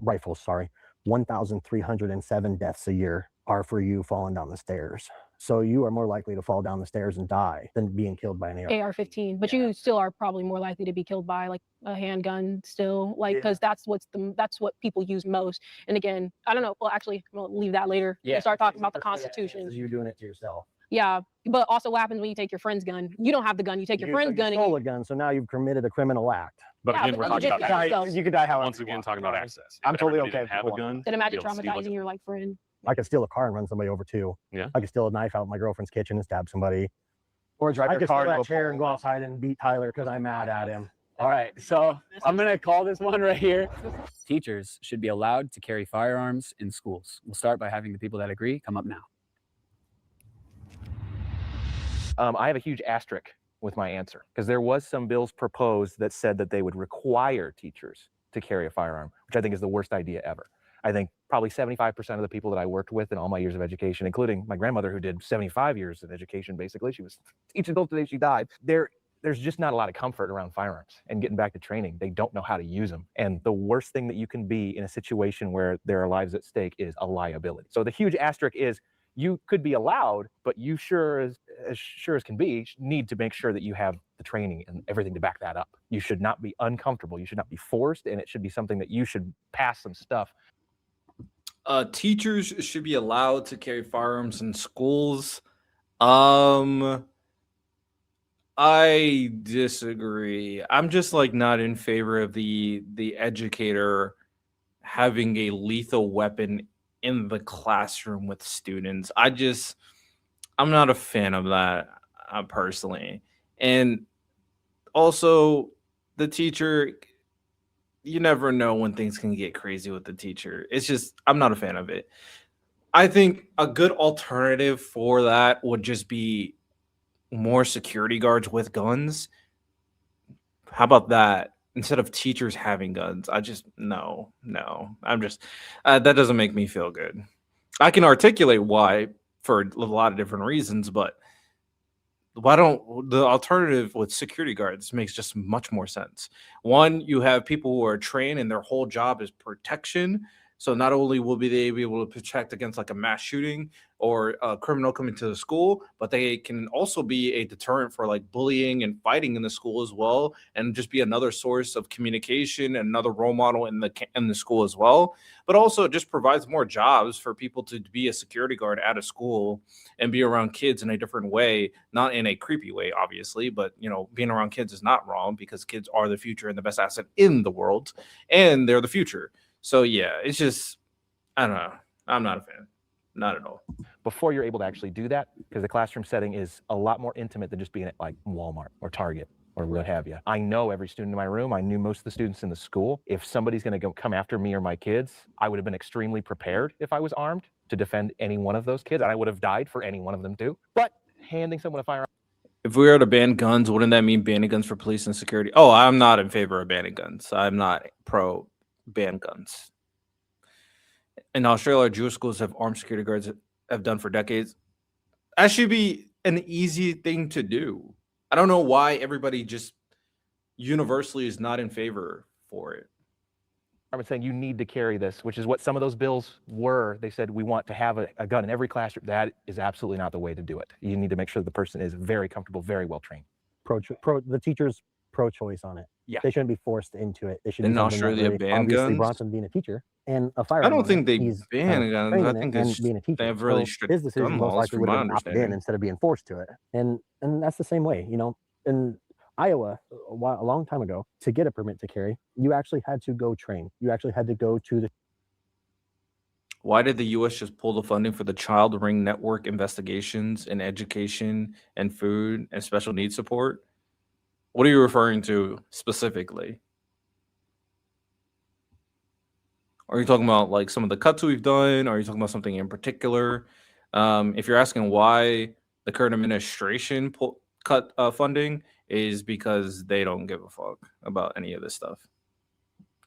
Rifles, sorry. 1,307 deaths a year are for you falling down the stairs. So you are more likely to fall down the stairs and die than being killed by an AR. AR-15, but you still are probably more likely to be killed by like a handgun still, like because that's what people use most. And again, I don't know. Well, actually, we'll leave that later. We'll start talking about the Constitution. You're doing it to yourself. Yeah, but also what happens when you take your friend's gun? You don't have the gun. You take your friend's gun. You stole a gun, so now you've committed a criminal act. But Yeah, again, but we're you talking just about die- access. You could die however. Once you again, want, talking about regardless. access. I'm If totally everybody okay didn't have with a gun. Then imagine be able to steal a traumatizing gun. your like friend. I could steal a car and run somebody over too. Yeah. I could steal a knife out of my girlfriend's kitchen and stab somebody. Or drive I your could car steal to that a chair and go outside and beat Tyler because I'm mad at him. All right, so I'm gonna call this one right here. Teachers should be allowed to carry firearms in schools. We'll start by having the people that agree come up now. I have a huge asterisk with my answer because there was some bills proposed that said that they would require teachers to carry a firearm, which I think is the worst idea ever. I think probably 75% of the people that I worked with in all my years of education, including my grandmother who did 75 years of education, basically, she was teaching until the day she died. There's just not a lot of comfort around firearms and getting back to training. They don't know how to use them. And the worst thing that you can be in a situation where there are lives at stake is a liability. So the huge asterisk is you could be allowed, but you as sure as can be, need to make sure that you have the training and everything to back that up. You should not be uncomfortable. You should not be forced, and it should be something that you should pass some stuff. Teachers should be allowed to carry firearms in schools. I disagree. I'm just like not in favor of the educator having a lethal weapon in the classroom with students. I'm not a fan of that personally. And also the teacher, you never know when things can get crazy with the teacher. It's just, I'm not a fan of it. I think a good alternative for that would just be more security guards with guns. How about that? Instead of teachers having guns, no. I'm just, that doesn't make me feel good. I can articulate why for a lot of different reasons, but why don't the alternative with security guards makes just much more sense. One, you have people who are trained and their whole job is protection. So not only will they be able to protect against like a mass shooting or a criminal coming to the school, but they can also be a deterrent for like bullying and fighting in the school as well, and just be another source of communication and another role model in the school as well. But also it just provides more jobs for people to be a security guard at a school and be around kids in a different way, not in a creepy way, obviously, but being around kids is not wrong because kids are the future and the best asset in the world, and they're the future. So yeah, it's just, I don't know. I'm not a fan. Not at all. Before you're able to actually do that, because the classroom setting is a lot more intimate than just being at like Walmart or Target or what have you. I know every student in my room. I knew most of the students in the school. If somebody's going to come after me or my kids, I would have been extremely prepared if I was armed to defend any one of those kids. And I would have died for any one of them too. But handing someone a firearm. If we were to ban guns, wouldn't that mean banning guns for police and security? Oh, I'm not in favor of banning guns. I'm not pro ban guns. in Australia, Jewish schools have armed security guards have done for decades. That should be an easy thing to do. I don't know why everybody just universally is not in favor for it. I'm saying you need to carry this, which is what some of those bills were. They said we want to have a gun in every classroom. That is absolutely not the way to do it. You need to make sure the person is very comfortable, very well trained. The teacher's pro-choice on it. Yeah. They shouldn't be forced into it. They should In be something that Australia, really, ban obviously guns? Bronson being a teacher and a firearm. I don't owner, think they he's ban guns. trained I in it think and it's being a teacher. they have really So strict his decision gun most laws, likely from would my have been opted in understanding. instead of being forced to it. And that's the same way, you know. In Iowa, a long time ago, to get a permit to carry, you actually had to go train. You actually had to go to the. Why did the U.S. just pull the funding for the child ring network investigations in education and food and special needs support? What are you referring to specifically? Are you talking about like some of the cuts we've done? Are you talking about something in particular? If you're asking why the current administration cut funding, is because they don't give a fuck about any of this stuff.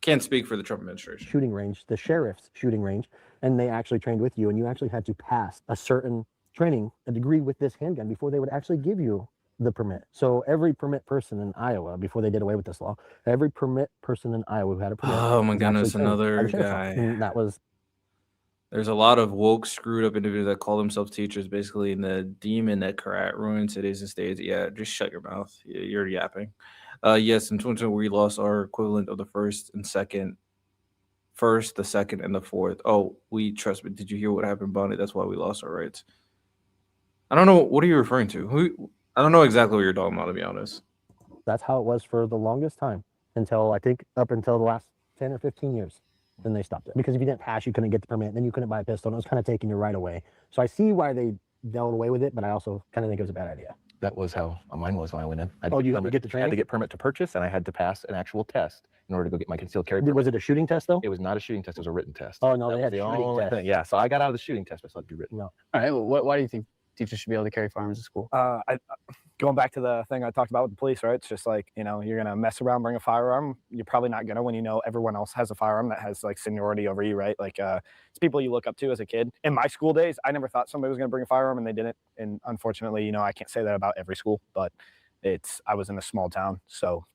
Can't speak for the Trump administration. Shooting range, the sheriff's shooting range, and they actually trained with you, and you actually had to pass a certain training, a degree with this handgun before they would actually give you the permit. So every permit person in Iowa, before they did away with this law, every permit person in Iowa who had a permit. Oh my was actually goodness, trained by another the sheriff's office, guy. and that was. There's a lot of woke, screwed up individuals that call themselves teachers, basically in the demon that ruin cities and states. Yeah, just shut your mouth. You're yapping. Yes, in 2020 we lost our equivalent of the first, the second, and the fourth. Oh, trust me. Did you hear what happened, Bonnie? That's why we lost our rights. I don't know. What are you referring to? I don't know exactly what you're talking about, to be honest. That's how it was for the longest time until I think up until the last 10 or 15 years. Then they stopped it because if you didn't pass, you couldn't get the permit. Then you couldn't buy a pistol. And it was kind of taking your right away. So I see why they dealt away with it, but I also kind of think it was a bad idea. That was how mine was when I went in. You had to get the I had training? to get permit to purchase, and I had to pass an actual test in order to go get my concealed carry. Was it a shooting test though? It was not a shooting test. It was a written test. Oh no, That they was had the shooting only tests. thing. Yeah, so I got out of the shooting test, but I still had to be written. No. All right. Well, why do you think teachers should be able to carry firearms in school? Going back to the thing I talked about with the police, right? It's just like, you know, you're gonna mess around, bring a firearm. You're probably not gonna when you know everyone else has a firearm that has like seniority over you, right? Like it's people you look up to as a kid. In my school days, I never thought somebody was gonna bring a firearm and they didn't. And unfortunately, you know, I can't say that about every school, but I was in a small town, so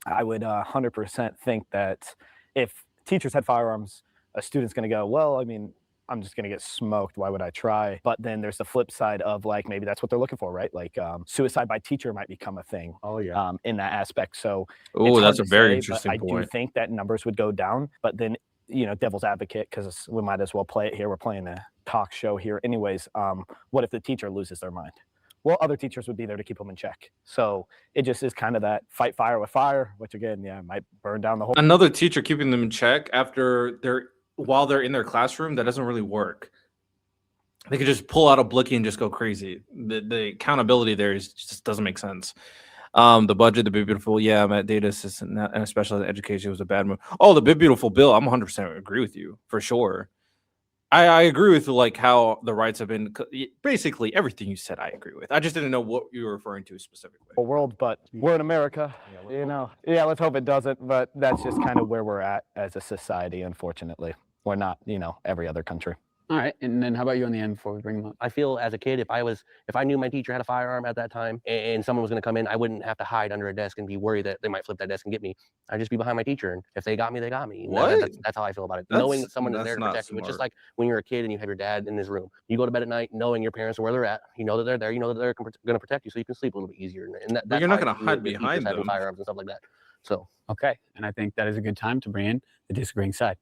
I would 100% think that if teachers had firearms, a student's gonna go, well, I mean, I'm just gonna get smoked. Why would I try? But then there's the flip side of like maybe that's what they're looking for, right? Like suicide by teacher might become a thing. Oh yeah. In that aspect. So Oh, that's a very say, interesting but I point. do think that numbers would go down. But then, you know, devil's advocate, because we might as well play it here. We're playing a talk show here, anyways. What if the teacher loses their mind? Well, other teachers would be there to keep them in check. So it just is kind of that fight fire with fire, which again, yeah, might burn down the whole. Another teacher keeping them in check while they're in their classroom, that doesn't really work. They could just pull out a blicky and just go crazy. The accountability there just doesn't make sense. The budget, the Big Beautiful, yeah, I'm at data assistant, and especially in education was a bad move. Oh, the Big Beautiful bill, I'm 100% agree with you for sure. I agree with like how the rights have been. Basically, everything you said, I agree with. I just didn't know what you were referring to specifically. World, but we're in America, you know. Yeah, let's hope it doesn't. But that's just kind of where we're at as a society. Unfortunately, we're not, you know, every other country. All right. And then how about you on the end before we bring them up? I feel as a kid, if I knew my teacher had a firearm at that time and someone was going to come in, I wouldn't have to hide under a desk and be worried that they might flip that desk and get me. I'd just be behind my teacher, and if they got me, they got me. What? That's how I feel about it. Knowing that someone is there to not protect you. It's just smart. like when you're a kid and you have your dad in his room. You go to bed at night knowing your parents are where they're at. You know that they're there. You know that they're going to protect you, so you can sleep a little bit easier. And But you're not going gonna hide behind having them. firearms and stuff like that. So Okay. And I think that is a good time to bring in the disagreeing side.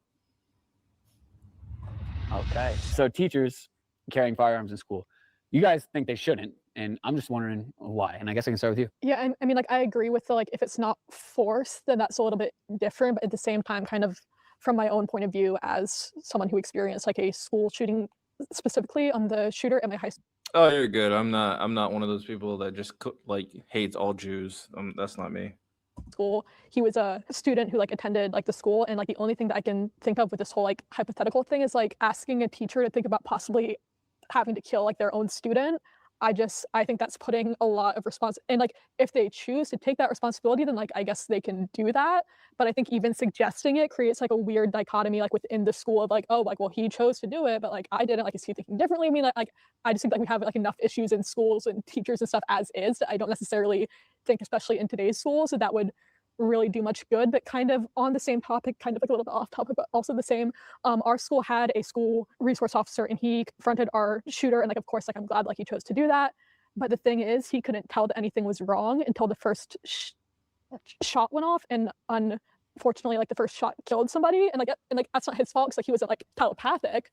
Okay. So teachers carrying firearms in school. You guys think they shouldn't, and I'm just wondering why. And I guess I can start with you. Yeah, I mean, like, I agree with the, like, if it's not forced, then that's a little bit different. But at the same time, kind of from my own point of view, as someone who experienced like a school shooting, specifically on the shooter at my high school. Oh, you're good. I'm not one of those people that just like hates all Jews. That's not me. School, he was a student who like attended like the school, and like the only thing that I can think of with this whole like hypothetical thing is like asking a teacher to think about possibly having to kill like their own student. I think that's putting a lot of and like if they choose to take that responsibility, then like I guess they can do that. But I think even suggesting it creates like a weird dichotomy like within the school of like, oh, like well he chose to do it, but like I didn't. Like, is he thinking differently? I mean, like I just think like we have like enough issues in schools and teachers and stuff as is that I don't necessarily think, especially in today's schools, that would really do much good. But kind of on the same topic, kind of like a little bit off topic, but also the same, our school had a school resource officer and he confronted our shooter, and like of course like I'm glad like he chose to do that, but the thing is he couldn't tell that anything was wrong until the first shot went off, and unfortunately like the first shot killed somebody, and like that's not his fault because like he wasn't like telepathic,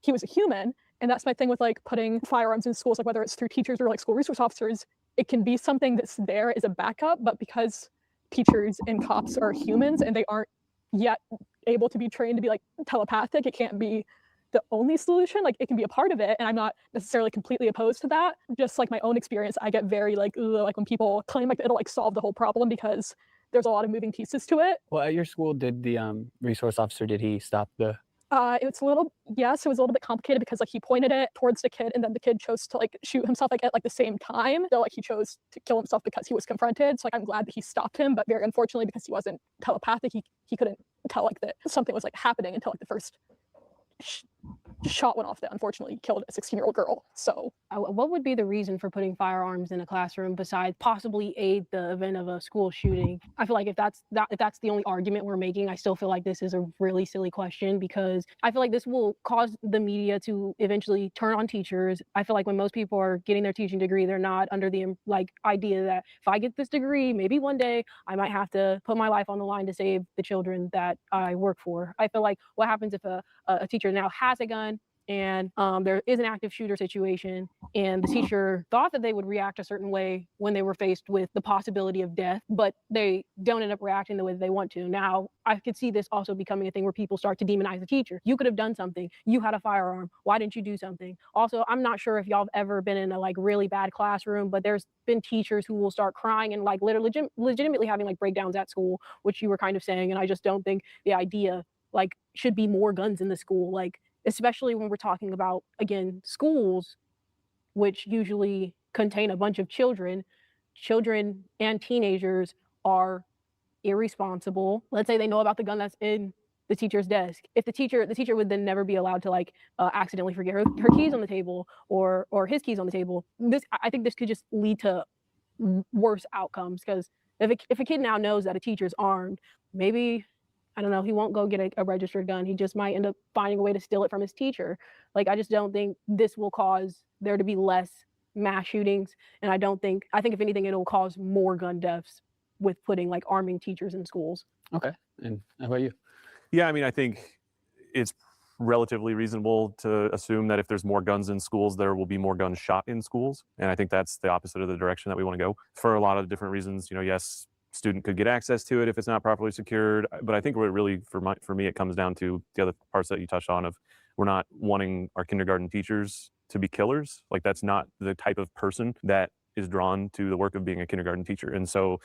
he was a human. And that's my thing with like putting firearms in schools, like whether it's through teachers or like school resource officers, it can be something that's there as a backup, but because teachers and cops are humans and they aren't yet able to be trained to be like telepathic, it can't be the only solution. Like it can be a part of it, and I'm not necessarily completely opposed to that. Just like my own experience, I get very like when people claim like it'll like solve the whole problem, because there's a lot of moving pieces to it. Well, at your school, did the resource officer, did he stop the it was a little bit complicated because like he pointed it towards the kid and then the kid chose to like shoot himself like at like the same time. So like he chose to kill himself because he was confronted. So like I'm glad that he stopped him, but very unfortunately because he wasn't telepathic, he couldn't tell like that something was like happening until like the first shot went off that unfortunately killed a 16-year-old girl. So what would be the reason for putting firearms in a classroom besides possibly aid the event of a school shooting? I feel like if that's the only argument we're making, I still feel like this is a really silly question, because I feel like this will cause the media to eventually turn on teachers. I feel like when most people are getting their teaching degree, they're not under the like idea that if I get this degree, maybe one day I might have to put my life on the line to save the children that I work for. I feel like what happens if a teacher now has a gun and there is an active shooter situation, and the teacher thought that they would react a certain way when they were faced with the possibility of death, but they don't end up reacting the way that they want to. Now, I could see this also becoming a thing where people start to demonize the teacher. You could have done something. You had a firearm. Why didn't you do something? Also, I'm not sure if y'all have ever been in a like really bad classroom, but there's been teachers who will start crying and like legitimately having like breakdowns at school, which you were kind of saying. And I just don't think the idea like should be more guns in the school. Like, especially when we're talking about, again, schools, which usually contain a bunch of children and teenagers are irresponsible. Let's say they know about the gun that's in the teacher's desk. If the teacher would then never be allowed to like accidentally forget her keys on the table or his keys on the table. I think this could just lead to worse outcomes, because if a kid now knows that a teacher's armed, maybe, I don't know, he won't go get a registered gun. He just might end up finding a way to steal it from his teacher. Like, I just don't think this will cause there to be less mass shootings. And I think if anything, it'll cause more gun deaths with putting like arming teachers in schools. Okay. And how about you? Yeah, I mean, I think it's relatively reasonable to assume that if there's more guns in schools, there will be more guns shot in schools. And I think that's the opposite of the direction that we want to go for a lot of different reasons. Yes, student could get access to it if it's not properly secured. But I think what really, for me, it comes down to the other parts that you touched on of we're not wanting our kindergarten teachers to be killers. Like, that's not the type of person that is drawn to the work of being a kindergarten teacher. And so,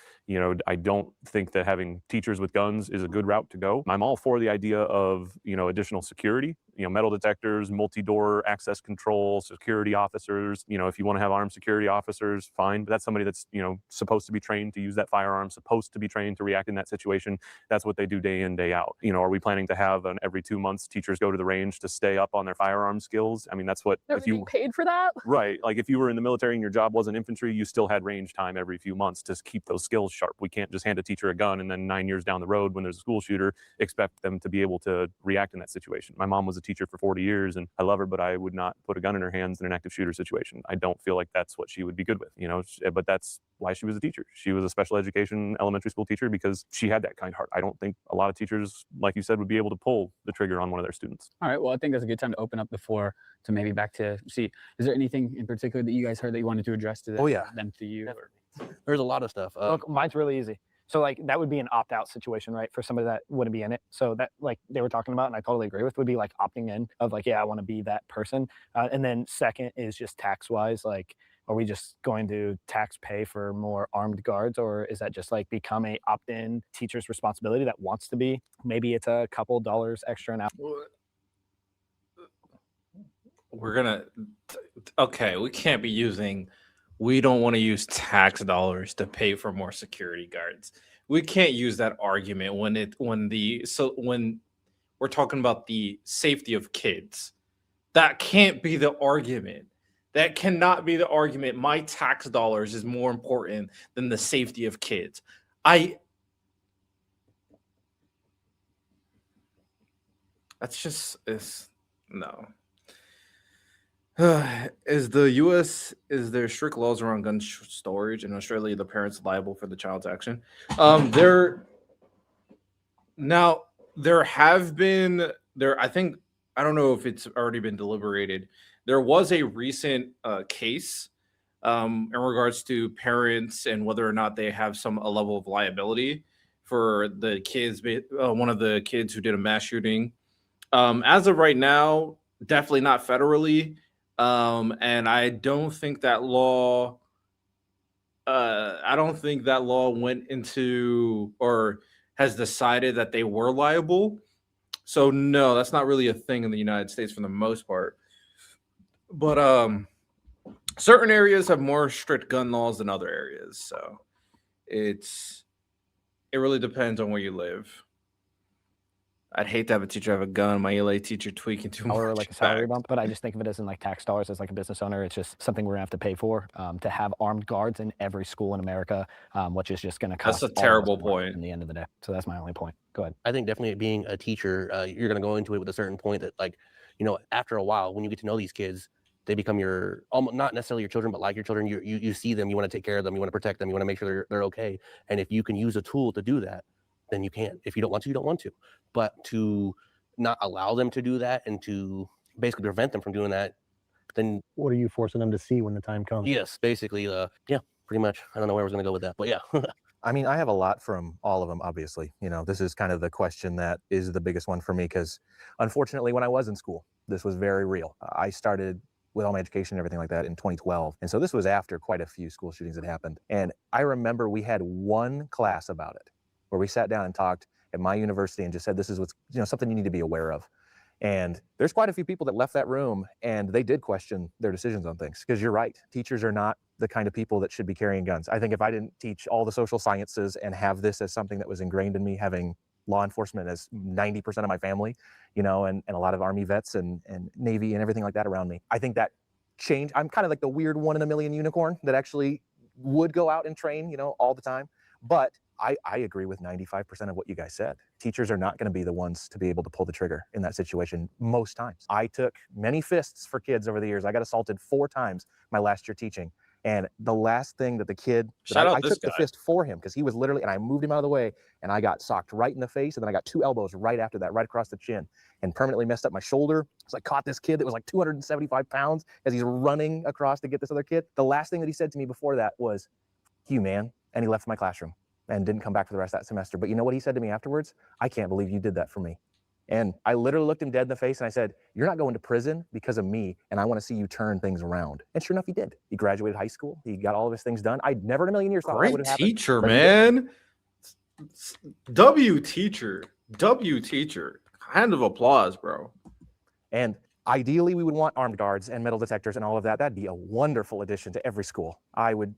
I don't think that having teachers with guns is a good route to go. I'm all for the idea of, additional security, metal detectors, multi-door access control, security officers. If you want to have armed security officers, fine. But that's somebody that's, supposed to be trained to use that firearm, supposed to be trained to react in that situation. That's what they do day in, day out. Are we planning to have every 2 months teachers go to the range to stay up on their firearm skills? I mean, that's what, they're being paid for that. Right. Like, if you were in the military and your job wasn't infantry, you still had range time every few months to keep those skills sharp. We can't just hand a teacher a gun and then 9 years down the road when there's a school shooter, expect them to be able to react in that situation. My mom was a teacher for 40 years and I love her, but I would not put a gun in her hands in an active shooter situation. I don't feel like that's what she would be good with, but that's why she was a teacher. She was a special education elementary school teacher because she had that kind heart. I don't think a lot of teachers, like you said, would be able to pull the trigger on one of their students. All right. Well, I think that's a good time to open up the floor to maybe back to see, is there anything in particular that you guys heard that you wanted to address to them? Oh, yeah. Them to you? There's a lot of stuff. Look, mine's really easy. So like that would be an opt-out situation, right? For somebody that wouldn't be in it. So that like they were talking about, and I totally agree with, would be like opting in of like, yeah, I want to be that person. And then second is just tax-wise, like, are we just going to tax pay for more armed guards, or is that just like become a opt-in teacher's responsibility that wants to be? Maybe it's a couple dollars extra an hour. we're gonna okay, we can't be using we don't want to use tax dollars to pay for more security guards. We can't use that argument when we're talking about the safety of kids. That can't be the argument. That cannot be the argument. My tax dollars is more important than the safety of kids. That's just is no. Is there strict laws around gun storage in Australia? The parents liable for the child's action. There now there have been there. I think I don't know if it's already been deliberated. There was a recent case in regards to parents and whether or not they have a level of liability for the kids. One of the kids who did a mass shooting. As of right now, definitely not federally. And I don't think that law went into or has decided that they were liable. So no, that's not really a thing in the United States for the most part. But certain areas have more strict gun laws than other areas. So it really depends on where you live. I'd hate to have a teacher have a gun. My ELA teacher tweaking too much. Or like a salary bump, but I just think of it as in like tax dollars as like a business owner. It's just something we're gonna have to pay for to have armed guards in every school in America, which is just gonna cost. That's a terrible point. In the end of the day. So that's my only point. Go ahead. I think definitely being a teacher, you're gonna go into it with a certain point that, like, you know, after a while, when you get to know these kids, they become your almost not necessarily your children, but like your children. You see them, you want to take care of them, you want to protect them, you want to make sure they're okay. And if you can use a tool to do that, then you can. If you don't want to, you don't want to. But to not allow them to do that and to basically prevent them from doing that, then What are you forcing them to see when the time comes? yes, basically, yeah, pretty much. I don't know where I was gonna go with that, but yeah. I mean, I have a lot from all of them, obviously. You know, this is kind of the question that is the biggest one for me because unfortunately, when I was in school, this was very real. I started with all my education and everything like that in 2012. And so this was after quite a few school shootings had happened. And I remember we had one class about it where we sat down and talked at my university and just said, this is what's, you know, something you need to be aware of. And there's quite a few people that left that room and they did question their decisions on things because you're right. Teachers are not the kind of people that should be carrying guns. I think if I didn't teach all the social sciences and have this as something that was ingrained in me, having law enforcement as 90% of my family, you know, and a lot of Army vets and Navy and everything like that around me, I think that changed. I'm kind of like the weird 1 in a million unicorn that actually would go out and train, you know, all the time. But I agree with 95% of what you guys said. Teachers are not going to be the ones to be able to pull the trigger in that situation most times. I took many fists for kids over the years. I got assaulted 4 times my last year teaching. And the last thing that the kid, I took the fist for him because he was literally, and I moved him out of the way and I got socked right in the face. And then I got 2 elbows right after that, right across the chin and permanently messed up my shoulder. So I caught this kid that was like 275 pounds as he's running across to get this other kid. The last thing that he said to me before that was, "You man," and he left my classroom and didn't come back for the rest of that semester. But you know what he said to me afterwards? "I can't believe you did that for me." And I literally looked him dead in the face and I said, "You're not going to prison because of me, and I want to see you turn things around." And sure enough, he did. He graduated high school. He got all of his things done. I'd never in a million years thought that would have happened. Great teacher, man. W teacher. Hand of applause, bro. And ideally, we would want armed guards and metal detectors and all of that. That'd be a wonderful addition to every school. I would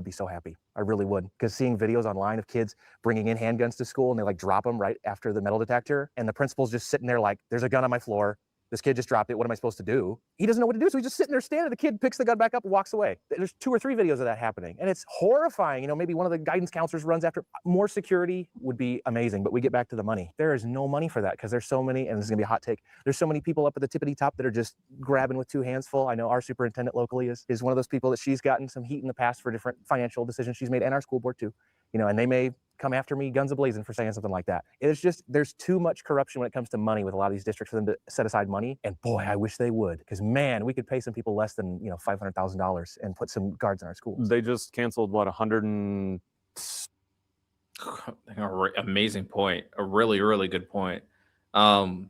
be so happy. I really would. Because seeing videos online of kids bringing in handguns to school and they like drop them right after the metal detector and the principal's just sitting there like, "There's a gun on my floor. This kid just dropped it. What am I supposed to do?" He doesn't know what to do. So he's just sitting there standing. The kid picks the gun back up and walks away. There's 2 or 3 videos of that happening. And it's horrifying. You know, maybe one of the guidance counselors runs after. More security would be amazing. But we get back to the money. There is no money for that because there's so many, and this is going to be a hot take. There's so many people up at the tippity top that are just grabbing with 2 hands full. I know our superintendent locally is one of those people that she's gotten some heat in the past for different financial decisions she's made, and our school board too. You know, and they may come after me guns a-blazing for saying something like that. It's just, there's too much corruption when it comes to money with a lot of these districts for them to set aside money. And boy, I wish they would, because man, we could pay some people less than, you know, $500,000 and put some guards in our schools. They just canceled what, 100 and amazing point. A really, really good point. Hey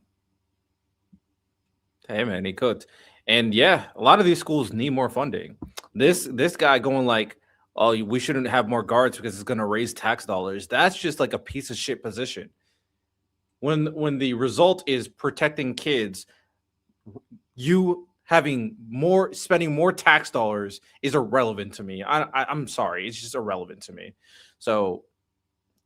man, he cooked. And yeah, a lot of these schools need more funding. This guy going like, "Oh, we shouldn't have more guards because it's going to raise tax dollars." That's just like a piece of shit position. When the result is protecting kids, you spending more tax dollars is irrelevant to me. I'm sorry, it's just irrelevant to me. So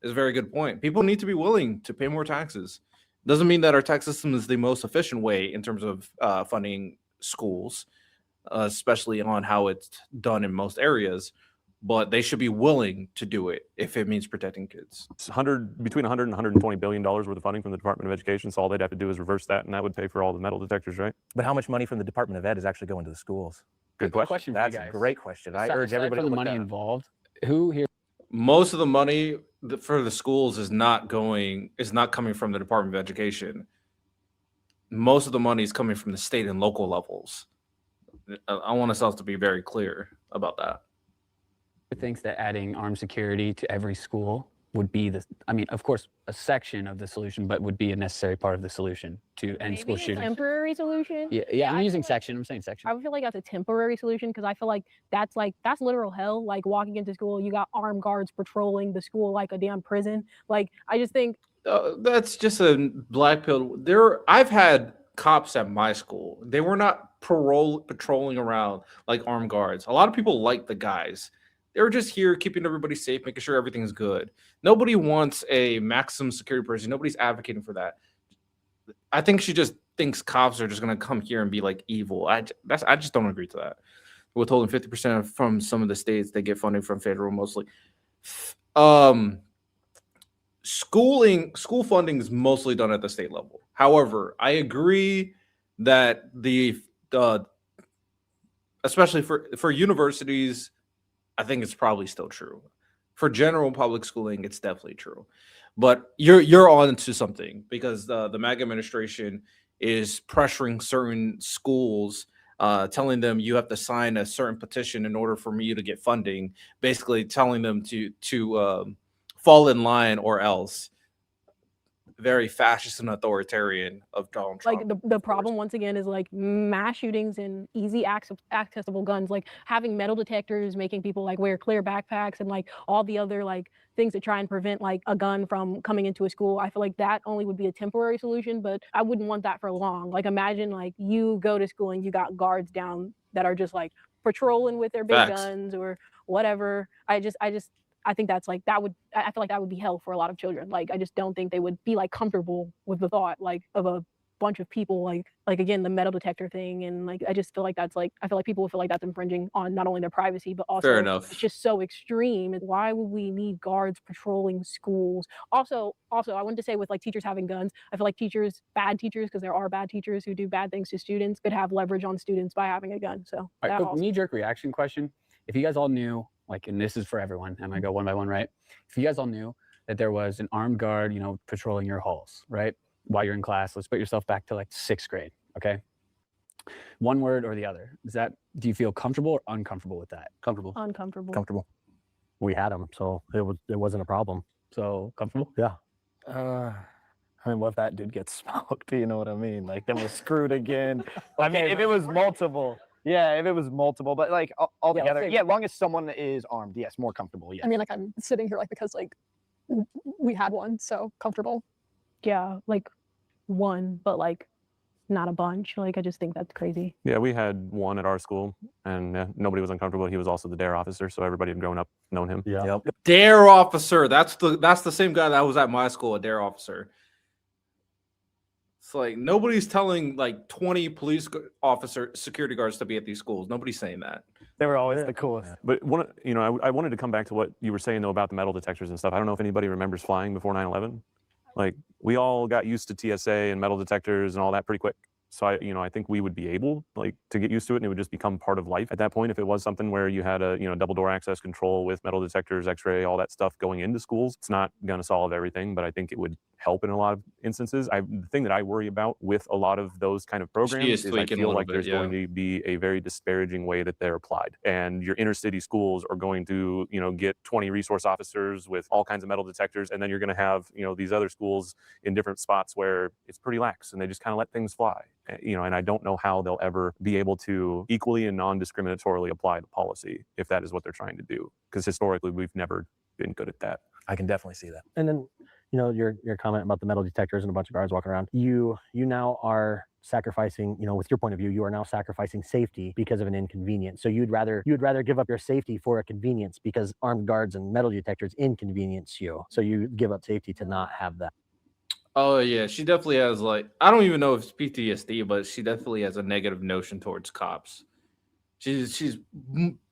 it's a very good point. People need to be willing to pay more taxes. Doesn't mean that our tax system is the most efficient way in terms of funding schools, especially on how it's done in most areas. But they should be willing to do it if it means protecting kids. It's between 100 and 120 billion dollars worth of funding from the Department of Education. So all they'd have to do is reverse that, and that would pay for all the metal detectors, right? But how much money from the Department of Ed is actually going to the schools? Good question. for you That's a guys. great question. I Aside- urge aside everybody from to the look money that up. involved. Who here? Most of the money for the schools is not coming from the Department of Education. Most of the money is coming from the state and local levels. I want us to be very clear about that. Thinks that adding armed security to every school would be of course, a section of the solution, but would be a necessary part of the solution to end Maybe school a shootings. temporary solution. Yeah, I'm I using feel like- section. I'm saying section. I would feel like that's a temporary solution because I feel like that's literal hell. Like walking into school, you got armed guards patrolling the school like a damn prison. Like I just think That's just a black pill. I've had cops at my school. They were not patrolling around like armed guards. A lot of people like the guys. They were just here keeping everybody safe, making sure everything's good. Nobody wants a maximum security person. Nobody's advocating for that. I think she just thinks cops are just gonna come here and be like evil. I just don't agree to that. Withholding 50% from some of the states, they get funding from federal mostly. School funding is mostly done at the state level. However, I agree that especially for universities, I think it's probably still true. For general public schooling, it's definitely true. But you're on to something because the MAGA administration is pressuring certain schools, telling them you have to sign a certain petition in order for you to get funding, basically telling them to fall in line or else. Very fascist and authoritarian of Donald Trump. like the problem once again is like mass shootings and easy accessible guns, like having metal detectors, making people like wear clear backpacks and like all the other like things to try and prevent like a gun from coming into a school. I feel like that only would be a temporary solution, but I wouldn't want that for long. Like imagine like you go to school and you got guards down that are just like patrolling with their big Facts. guns or whatever. I think that's like I feel like that would be hell for a lot of children. Like I just don't think they would be like comfortable with the thought like of a bunch of people like again the metal detector thing, and like I just feel like that's like I feel like people would feel like that's infringing on not only their privacy but also Fair enough. it's just so extreme. Why would we need guards patrolling schools? Also I wanted to say with like teachers having guns, I feel like bad teachers, because there are bad teachers who do bad things to students, could have leverage on students by having a gun. So All that right, also. knee-jerk reaction question. If you guys all knew, like, and this is for everyone, I'm gonna go one by one, right? If you guys all knew that there was an armed guard, patrolling your halls, right? While you're in class, let's put yourself back to like 6th grade, okay? One word or the other. Do you feel comfortable or uncomfortable with that? Comfortable. Uncomfortable. Comfortable. We had them, so it wasn't a problem. So comfortable? Yeah. I mean, what if that dude gets smoked? You know what I mean? Like, then we're screwed again. I mean, if it was multiple, yeah, if it was multiple, but like altogether, say- yeah, as long as someone is armed, yes, more comfortable, yeah. I mean, like I'm sitting here like because like we had one, so comfortable. Yeah, like one, but like not a bunch. Like I just think that's crazy. Yeah, we had one at our school, and nobody was uncomfortable. He was also the DARE officer, so everybody had grown up known him. Yeah. Yep. DARE officer. That's the same guy that was at my school, a DARE officer. It's like nobody's telling like 20 police security guards to be at these schools. Nobody's saying that. They were always the coolest. But I wanted to come back to what you were saying though about the metal detectors and stuff. I don't know if anybody remembers flying before 9/11. Like we all got used to TSA and metal detectors and all that pretty quick. So I think we would be able to get used to it, and it would just become part of life at that point. If it was something where you had a double door access control with metal detectors, X-ray, all that stuff going into schools, it's not going to solve everything, but I think it would help in a lot of instances. The thing that I worry about with a lot of those kind of programs is I feel like there's going to be a very disparaging way that they're applied, and your inner city schools are going to get 20 resource officers with all kinds of metal detectors, and then you're going to have these other schools in different spots where it's pretty lax and they just kind of let things fly. And I don't know how they'll ever be able to equally and non-discriminatorily apply the policy if that is what they're trying to do. Because historically, we've never been good at that. I can definitely see that. And then, your comment about the metal detectors and a bunch of guards walking around. You now are sacrificing, with your point of view, you are now sacrificing safety because of an inconvenience. So you'd rather give up your safety for a convenience because armed guards and metal detectors inconvenience you. So you give up safety to not have that. Oh yeah, she definitely has like, I don't even know if it's PTSD, but she definitely has a negative notion towards cops. She's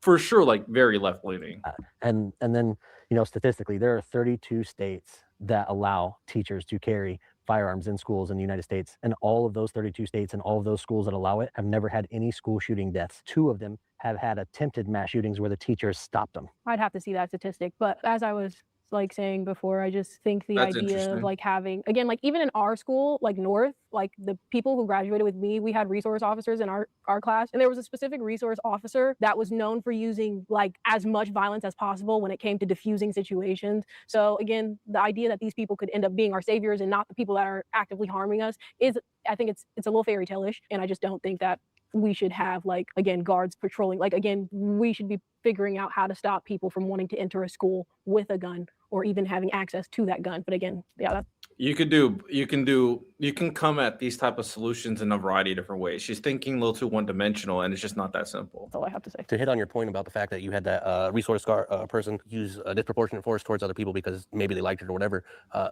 for sure like very left leaning. And then, statistically, there are 32 states that allow teachers to carry firearms in schools in the United States. And all of those 32 states and all of those schools that allow it have never had any school shooting deaths. 2 of them have had attempted mass shootings where the teachers stopped them. I'd have to see that statistic, but as I was like saying before, I just think the That's idea of interesting. like having, again, like even in our school, like North, like the people who graduated with me, we had resource officers in our class, and there was a specific resource officer that was known for using like as much violence as possible when it came to diffusing situations. So again, the idea that these people could end up being our saviors and not the people that are actively harming us is, I think it's a little fairy tale-ish, and I just don't think that we should have, like, again, guards patrolling. Like, again, we should be figuring out how to stop people from wanting to enter a school with a gun or even having access to that gun. But again, yeah, that's You can come at these type of solutions in a variety of different ways. She's thinking a little too one-dimensional, and it's just not that simple. all I have to say. To hit on your point about the fact that you had that resource person use disproportionate force towards other people because maybe they liked it or whatever,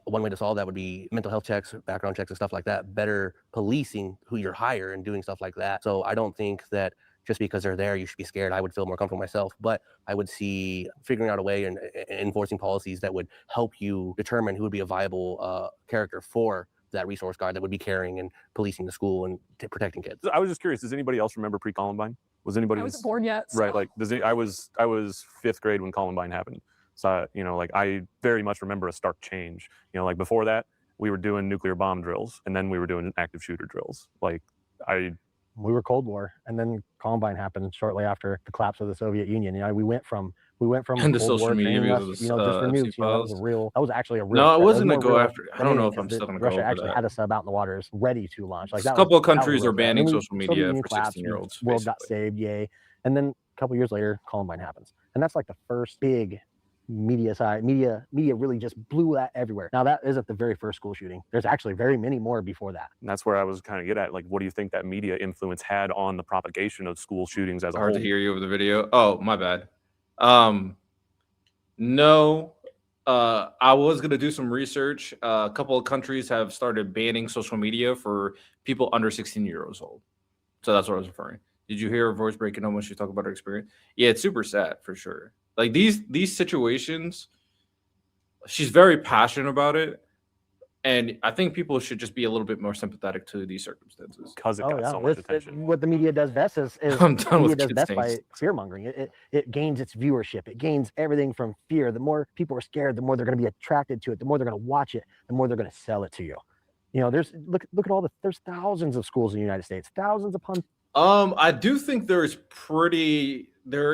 one way to solve that would be mental health checks, background checks, and stuff like that. Better policing who you're hiring and doing stuff like that. So I don't think that just because they're there, you should be scared. I would feel more comfortable myself, but I would see figuring out a way and enforcing policies that would help you determine who would be a viable character for that resource guard that would be carrying and policing the school and protecting kids. I was just curious. Does anybody else remember pre-Columbine? Was anybody? I wasn't born yet. So. Right. Like, I was 5th grade when Columbine happened. So, like I very much remember a stark change. Like before that, we were doing nuclear bomb drills, and then we were doing active shooter drills. We were Cold War, and then Columbine happened shortly after the collapse of the Soviet Union. We went from And the Cold social War media training us, was, just for nukes. That was actually a real. No, I threat. That wasn't was gonna more go real after. I don't know if training I'm because still gonna go Russia over actually that. had a sub out in the waters ready to launch. Like A that couple of was a countries real are threat. banning And then social Soviet media Union for collapsed, 16-year-olds. World got saved, yay! And then a couple years later, Columbine happens, and that's like the first big media really just blew that everywhere. Now that isn't the very first school shooting. There's actually very many more before that. And that's where I was kind of get at. Like, what do you think that media influence had on the propagation of school shootings as a Hard whole? to hear you over the video. Oh, my bad. No. I was gonna do some research. A couple of countries have started banning social media for people under 16 years old. So that's what I was referring. Did you hear her voice breaking on when she talked about her experience? Yeah, it's super sad for sure. Like these situations, she's very passionate about it. And I think people should just be a little bit more sympathetic to these circumstances. Because it got so much attention. What the media does best is I'm done media with does kids' best by things. fear mongering. It gains its viewership. It gains everything from fear. The more people are scared, the more they're going to be attracted to it. The more they're going to watch it. The more they're going to sell it to you. There's look at all there's thousands of schools in the United States. Thousands upon. I do think there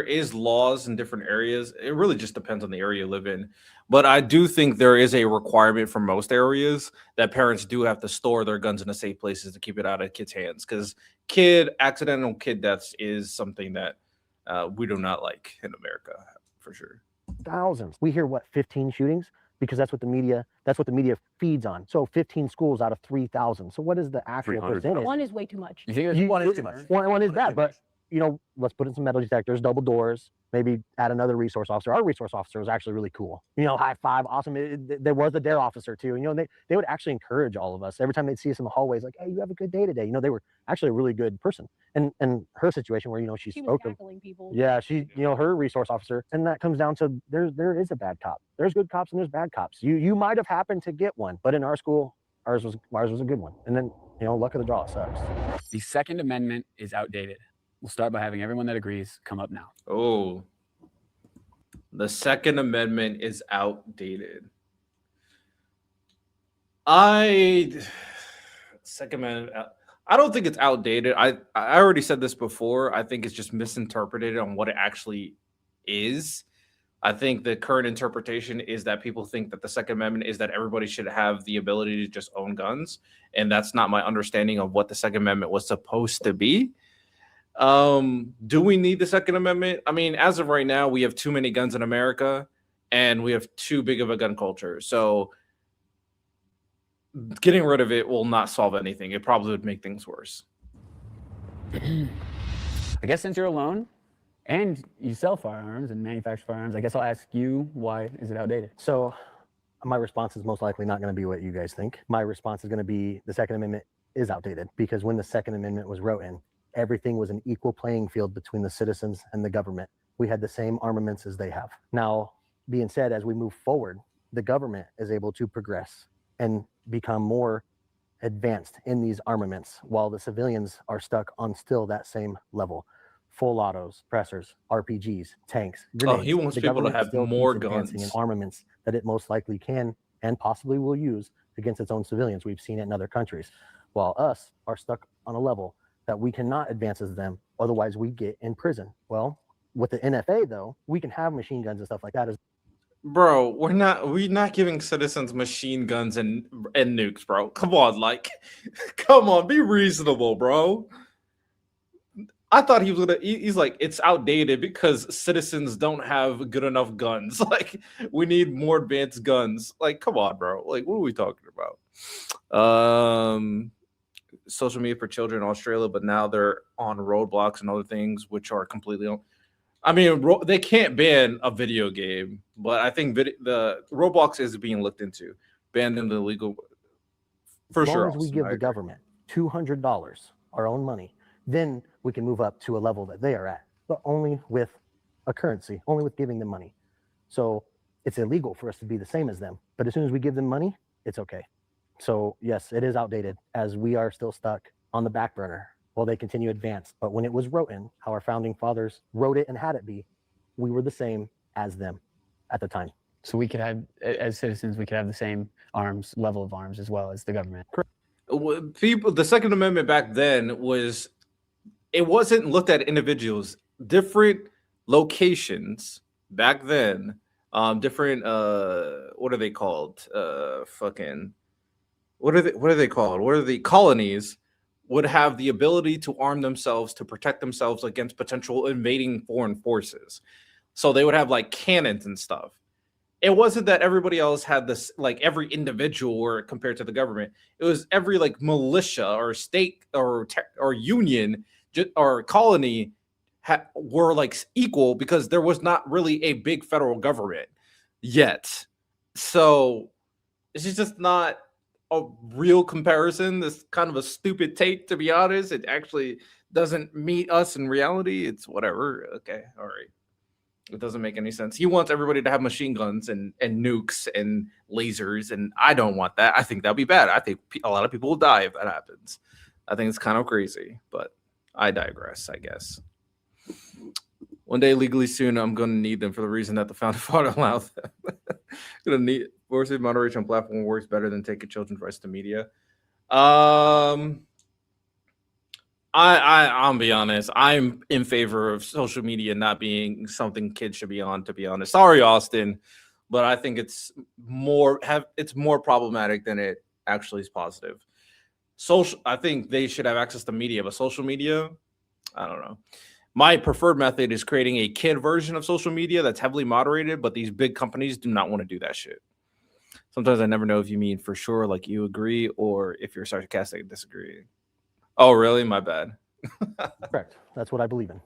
is laws in different areas. It really just depends on the area you live in. But I do think there is a requirement for most areas that parents do have to store their guns in a safe places to keep it out of kids' hands. Because accidental kid deaths is something that we do not like in America, for sure. Thousands. We hear 15 shootings because that's what the media feeds on. So 15 schools out of 3,000. So what is the actual percentage? One is way too much. You think One is too much. One is bad, but let's put in some metal detectors, double doors, maybe add another resource officer. Our resource officer was actually really cool. High five, awesome. There was a DARE officer too. They would actually encourage all of us every time they'd see us in the hallways, like, hey, you have a good day today. They were actually a really good person. And her situation where, she was spoke to tackling people. Yeah, she, her resource officer. And that comes down to there is a bad cop. There's good cops and there's bad cops. You might have happened to get one, but in our school, ours was a good one. And then, luck of the draw, it sucks. The Second Amendment is outdated. We'll start by having everyone that agrees come up now. Oh, the Second Amendment is outdated. Second Amendment. I don't think it's outdated. I already said this before. I think it's just misinterpreted on what it actually is. I think the current interpretation is that people think that the Second Amendment is that everybody should have the ability to just own guns. And that's not my understanding of what the Second Amendment was supposed to be. Do we need the Second Amendment? I mean, as of right now, we have too many guns in America and we have too big of a gun culture. So getting rid of it will not solve anything. It probably would make things worse. I guess since you're alone and you sell firearms and manufacture firearms, I guess I'll ask you, why is it outdated? So my response is most likely not going to be what you guys think. My response is going to be the Second Amendment is outdated, because when the Second Amendment was written, everything was an equal playing field between the citizens and the government. We had the same armaments as they have. Now, being said, as we move forward, the government is able to progress and become more advanced in these armaments, while the civilians are stuck on still that same level. Full autos, pressers, RPGs, tanks, grenades. He wants The people to government have still more keeps advancing guns. in armaments that it most likely can and possibly will use against its own civilians. We've seen it in other countries, while us are stuck on a level that we cannot advance as them, otherwise we get in prison. Well, with the NFA though, we can have machine guns and stuff like that. Bro, we're not giving citizens machine guns and nukes, bro. Come on, like, come on, be reasonable, bro. I thought he was gonna. He's like, it's outdated because citizens don't have good enough guns. Like, we need more advanced guns. Like, come on, bro. Like, what are we talking about? Social media for children in Australia, but now they're on roadblocks and other things, which are completely. I mean, they can't ban a video game, but I think the Roblox is being looked into. Ban them the legal. For As sure. long as we give the government $200, our own money, then we can move up to a level that they are at, but only with a currency, only with giving them money. So it's illegal for us to be the same as them. But as soon as we give them money, it's okay. So yes, it is outdated, as we are still stuck on the back burner while they continue advance. But when it was written, how our founding fathers wrote it and had it be, we were the same as them at the time. So we could have, as citizens, we could have the same arms, level of arms, as well as the government. People, the Second Amendment back then was, it wasn't looked at individuals. Different locations back then, different what are they called? What are they called? What are the colonies would have the ability to arm themselves to protect themselves against potential invading foreign forces. So they would have like cannons and stuff. It wasn't that everybody else had this, like every individual or compared to the government. It was every like militia or state or union or colony were like equal, because there was not really a big federal government yet. So it's just not a real comparison. This kind of a stupid take, to be honest. It actually doesn't meet us in reality. It's whatever. Okay, all right. It doesn't make any sense. He wants everybody to have machine guns and nukes and lasers, and I don't want that. I think that'd be bad. I think a lot of people will die if that happens. I think it's kind of crazy, but I digress, I guess. One day, legally soon, I'm going to need them for the reason that the founding father allowed them. Going to need forced moderation on platform works better than taking children's rights to media. I'll be honest. I'm in favor of social media not being something kids should be on, to be honest. Sorry, Austin, but I think it's more problematic than it actually is positive. I think they should have access to media, but social media, I don't know. My preferred method is creating a kid version of social media that's heavily moderated, but these big companies do not want to do that shit. Sometimes I never know if you mean for sure, like you agree, or if you're sarcastic and disagree. Oh, really? My bad. Correct. That's what I believe in.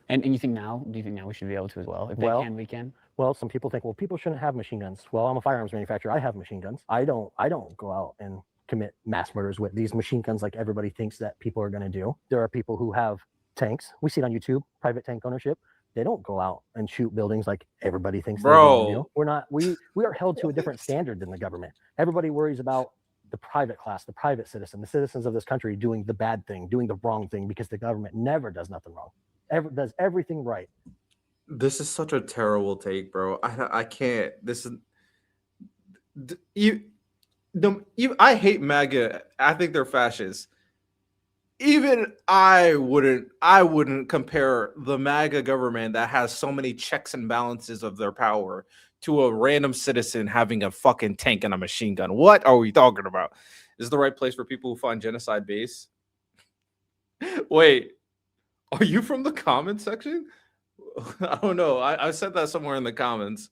And you think now? Do you think now we should be able to as well? If they can, we can. Well, some people think, well, people shouldn't have machine guns. Well, I'm a firearms manufacturer. I have machine guns. I don't go out and commit mass murders with these machine guns like everybody thinks that people are going to do. There are people who have tanks. We see it on YouTube, private tank ownership. They don't go out and shoot buildings like everybody thinks they're going to do. We're not. We are held to a different standard than the government. Everybody worries about the private class, the private citizen, the citizens of this country doing the bad thing, doing the wrong thing, because the government never does nothing wrong. Does everything right. This is such a terrible take, bro. I can't. This is I hate MAGA. I think they're fascists. Even I wouldn't compare the MAGA government that has so many checks and balances of their power to a random citizen having a fucking tank and a machine gun. What are we talking about? Is the right place for people who find genocide base? Wait, are you from the comments section? I don't know. I said that somewhere in the comments.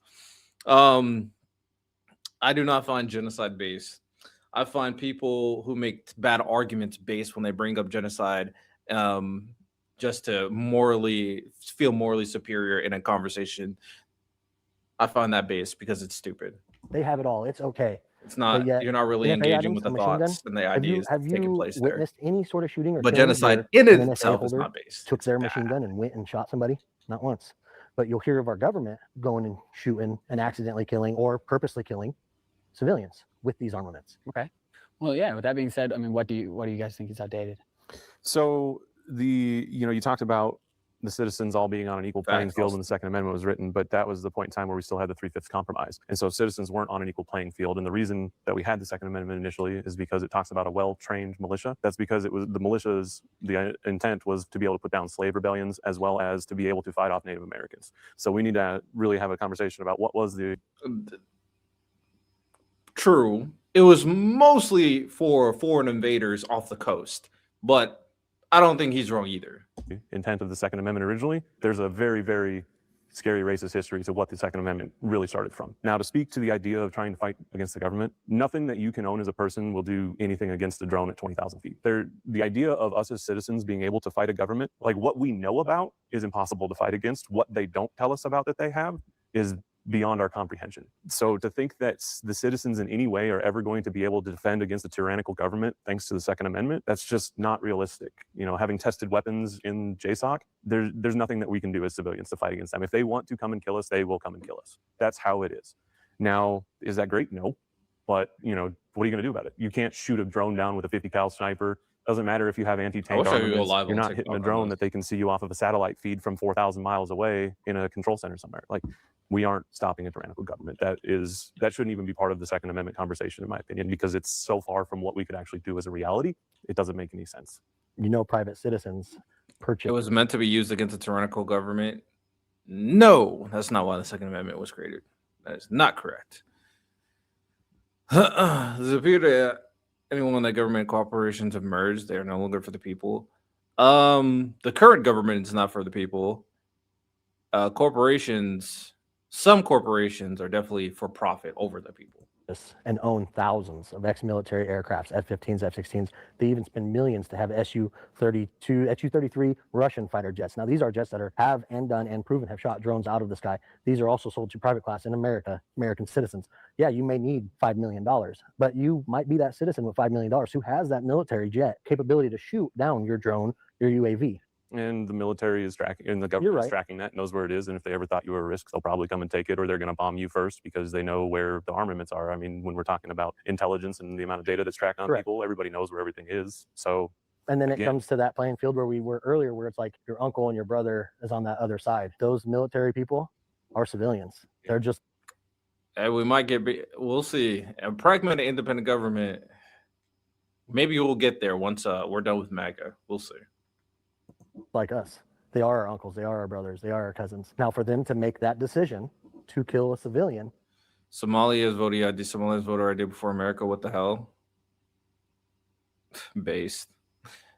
I do not find genocide base. I find people who make bad arguments based when they bring up genocide, just to feel morally superior in a conversation. I find that based because it's stupid. They have it all. It's okay. It's not. yet, You're not really NFA engaging items, with a the machine gun, thoughts and the Have you ideas taking place there. witnessed any sort of shooting or But killing genocide where in an NFA itself is holder not based. took It's their bad. machine gun and went and shot somebody? Not once. But you'll hear of our government going and shooting and accidentally killing or purposely killing civilians with these armaments. Okay. Well, yeah. With that being said, I mean, what do you guys think is outdated? So you talked about the citizens all being on an equal playing Facts, field also. when the Second Amendment was written, but that was the point in time where we still had the 3/5 compromise. And so citizens weren't on an equal playing field. And the reason that we had the Second Amendment initially is because it talks about a well-trained militia. That's because it was the militia's, the intent was to be able to put down slave rebellions as well as to be able to fight off Native Americans. So we need to really have a conversation about what was the True. It was mostly for foreign invaders off the coast, but I don't think he's wrong either. intent of the Second Amendment originally. There's a very, very scary racist history to what the Second Amendment really started from. Now, to speak to the idea of trying to fight against the government, nothing that you can own as a person will do anything against a drone at 20,000 feet. The idea of us as citizens being able to fight a government, like what we know about is impossible to fight against. What they don't tell us about that they have is beyond our comprehension. So to think that the citizens in any way are ever going to be able to defend against a tyrannical government thanks to the Second Amendment, that's just not realistic. Having tested weapons in JSOC, there's nothing that we can do as civilians to fight against them. If they want to come and kill us, they will come and kill us. That's how it is. Now, is that great? No. But, what are you going to do about it? You can't shoot a drone down with a 50 cal sniper. Doesn't matter if you have anti-tank armaments. You're not hitting a drone that they can see you off of a satellite feed from 4,000 miles away in a control center somewhere. Like, we aren't stopping a tyrannical government. That shouldn't even be part of the Second Amendment conversation, in my opinion, because it's so far from what we could actually do as a reality. It doesn't make any sense. Private citizens purchase. It was meant to be used against a tyrannical government. No, that's not why the Second Amendment was created. That is not correct. Does it appear that anyone when the government corporations have merged, they are no longer for the people? The current government is not for the people. Some corporations are definitely for profit over the people. And own thousands of ex-military aircrafts, F-15s, F-16s. They even spend millions to have Su-33 Russian fighter jets. Now, these are jets that have done and proven have shot drones out of the sky. These are also sold to private class in America, American citizens. Yeah, you may need $5 million, but you might be that citizen with $5 million who has that military jet capability to shoot down your drone, your UAV. And the military is tracking, and the government is tracking that, knows where it is. And if they ever thought you were a risk, they'll probably come and take it, or they're going to bomb you first because they know where the armaments are. I mean, when we're talking about intelligence and the amount of data that's tracked on people, everybody knows where everything is. So, and then it comes to that playing field where we were earlier, where it's like your uncle and your brother is on that other side. Those military people are civilians. They're just. And we might we'll see. A pragmatic independent government, maybe we'll get there once we're done with MAGA. We'll see. Like us. They are our uncles. They are our brothers. They are our cousins. Now, for them to make that decision to kill a civilian. Somalia's voter ID before America. What the hell? Based.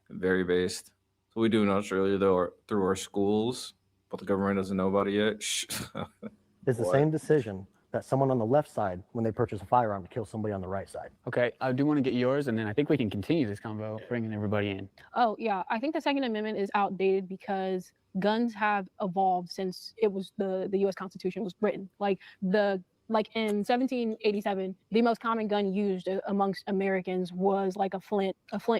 Very based. So we do in Australia, though, through our schools, but the government doesn't know about it yet. It's the same decision that someone on the left side when they purchase a firearm to kill somebody on the right side. Okay, I do want to get yours, and then I think we can continue this convo, bringing everybody in. Oh, yeah. I think the Second Amendment is outdated because guns have evolved since it was the U.S. Constitution was written. Like in 1787, the most common gun used amongst Americans was like a flint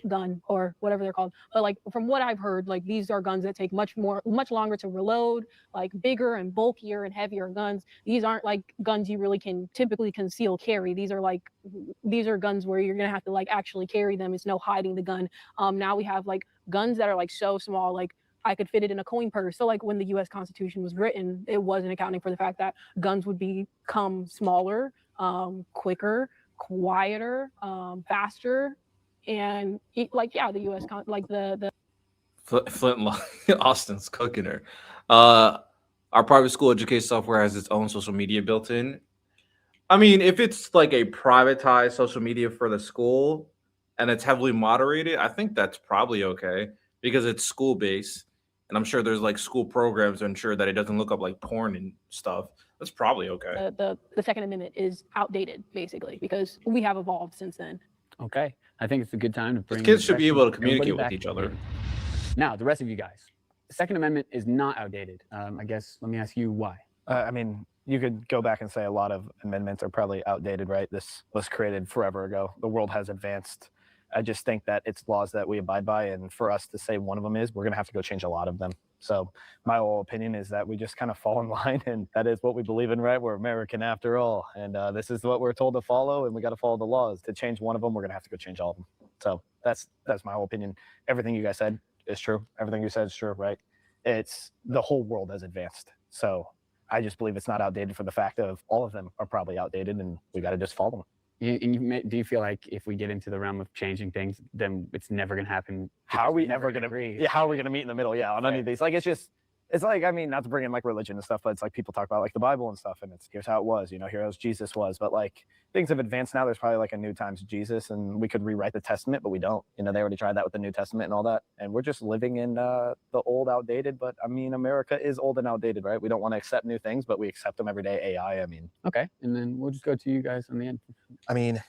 gun or whatever they're called. But like from what I've heard, like these are guns that take much longer to reload, like bigger and bulkier and heavier guns. These aren't like guns you really can typically conceal carry. These are guns where you're gonna have to like actually carry them. It's no hiding the gun. Now we have like guns that are like so small, like I could fit it in a coin purse. So like when the U.S. Constitution was written, it wasn't accounting for the fact that guns would become smaller, quicker, quieter, faster, and the U.S. the Flintlock. Austin's cooking her. Our private school education software has its own social media built in. I mean, if it's like a privatized social media for the school and it's heavily moderated, I think that's probably okay because it's school based. And I'm sure there's like school programs to ensure that it doesn't look up like porn and stuff. That's probably okay. The Second Amendment is outdated basically because we have evolved since then. Okay, I think it's a good time to bring Kids should be able to everybody communicate with back each to other. the- Now, the rest of you guys, the Second Amendment is not outdated. I guess let me ask you why. I mean, you could go back and say a lot of amendments are probably outdated, right? This was created forever ago. The world has advanced. I just think that it's laws that we abide by, and for us to say one of them is, we're going to have to go change a lot of them. So my whole opinion is that we just kind of fall in line, and that is what we believe in, right? We're American after all, and this is what we're told to follow, and we got to follow the laws. To change one of them, we're going to have to go change all of them. So that's my whole opinion. Everything you guys said is true. Everything you said is true, right? It's the whole world has advanced. So I just believe it's not outdated for the fact of all of them are probably outdated, and we got to just follow them. Do you feel like if we get into the realm of changing things, then it's never going to happen? How are we never ever going to agree? Yeah, how are we going to meet in the middle? Yeah, on any of these. Like, it's like, I mean, not to bring in like religion and stuff, but it's like people talk about like the Bible and stuff, and it's here's how it was, you know, here's Jesus was. But like things have advanced now. There's probably like a new times Jesus, and we could rewrite the Testament, but we don't. You know, they already tried that with the New Testament and all that, and we're just living in the old, outdated. But I mean, America is old and outdated, right? We don't want to accept new things, but we accept them every day. AI, I mean. Okay, and then we'll just go to you guys on the end. I mean,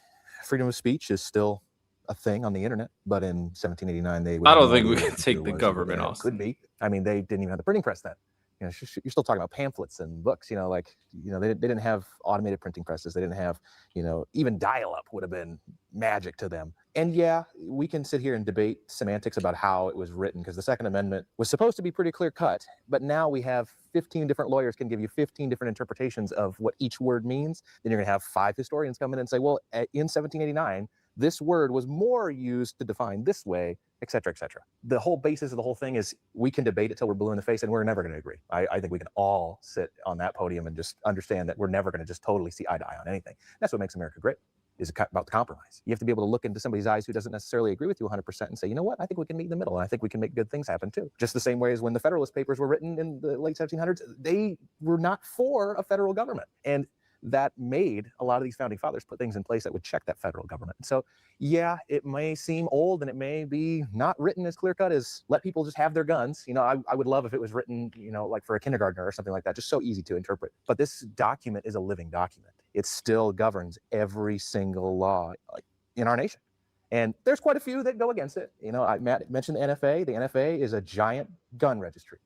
freedom of speech is still a thing on the internet, but in 1789 they I don't had no think we idea can what take computer the was or what government heck off. could be. I mean, they didn't even have the printing press then. You know, you're still talking about pamphlets and books. You know, like, you know, they didn't have automated printing presses. They didn't have, you know, even dial-up would have been magic to them. And yeah, we can sit here and debate semantics about how it was written, because the Second Amendment was supposed to be pretty clear cut, but now we have 15 different lawyers can give you 15 different interpretations of what each word means. Then you're going to have 5 historians come in and say, well, in 1789, this word was more used to define this way, et cetera, et cetera. The whole basis of the whole thing is we can debate it till we're blue in the face, and we're never going to agree. I think we can all sit on that podium and just understand that we're never going to just totally see eye to eye on anything. That's what makes America great, is about the compromise. You have to be able to look into somebody's eyes who doesn't necessarily agree with you 100% and say, you know what, I think we can meet in the middle, and I think we can make good things happen too. Just the same way as when the Federalist Papers were written in the late 1700s, they were not for a federal government. And that made a lot of these founding fathers put things in place that would check that federal government. So yeah, it may seem old and it may be not written as clear cut as let people just have their guns. You know, I would love if it was written, you know, like for a kindergartner or something like that, just so easy to interpret. But this document is a living document. It still governs every single law in our nation. And there's quite a few that go against it. You know, Matt mentioned the NFA. The NFA is a giant gun registry.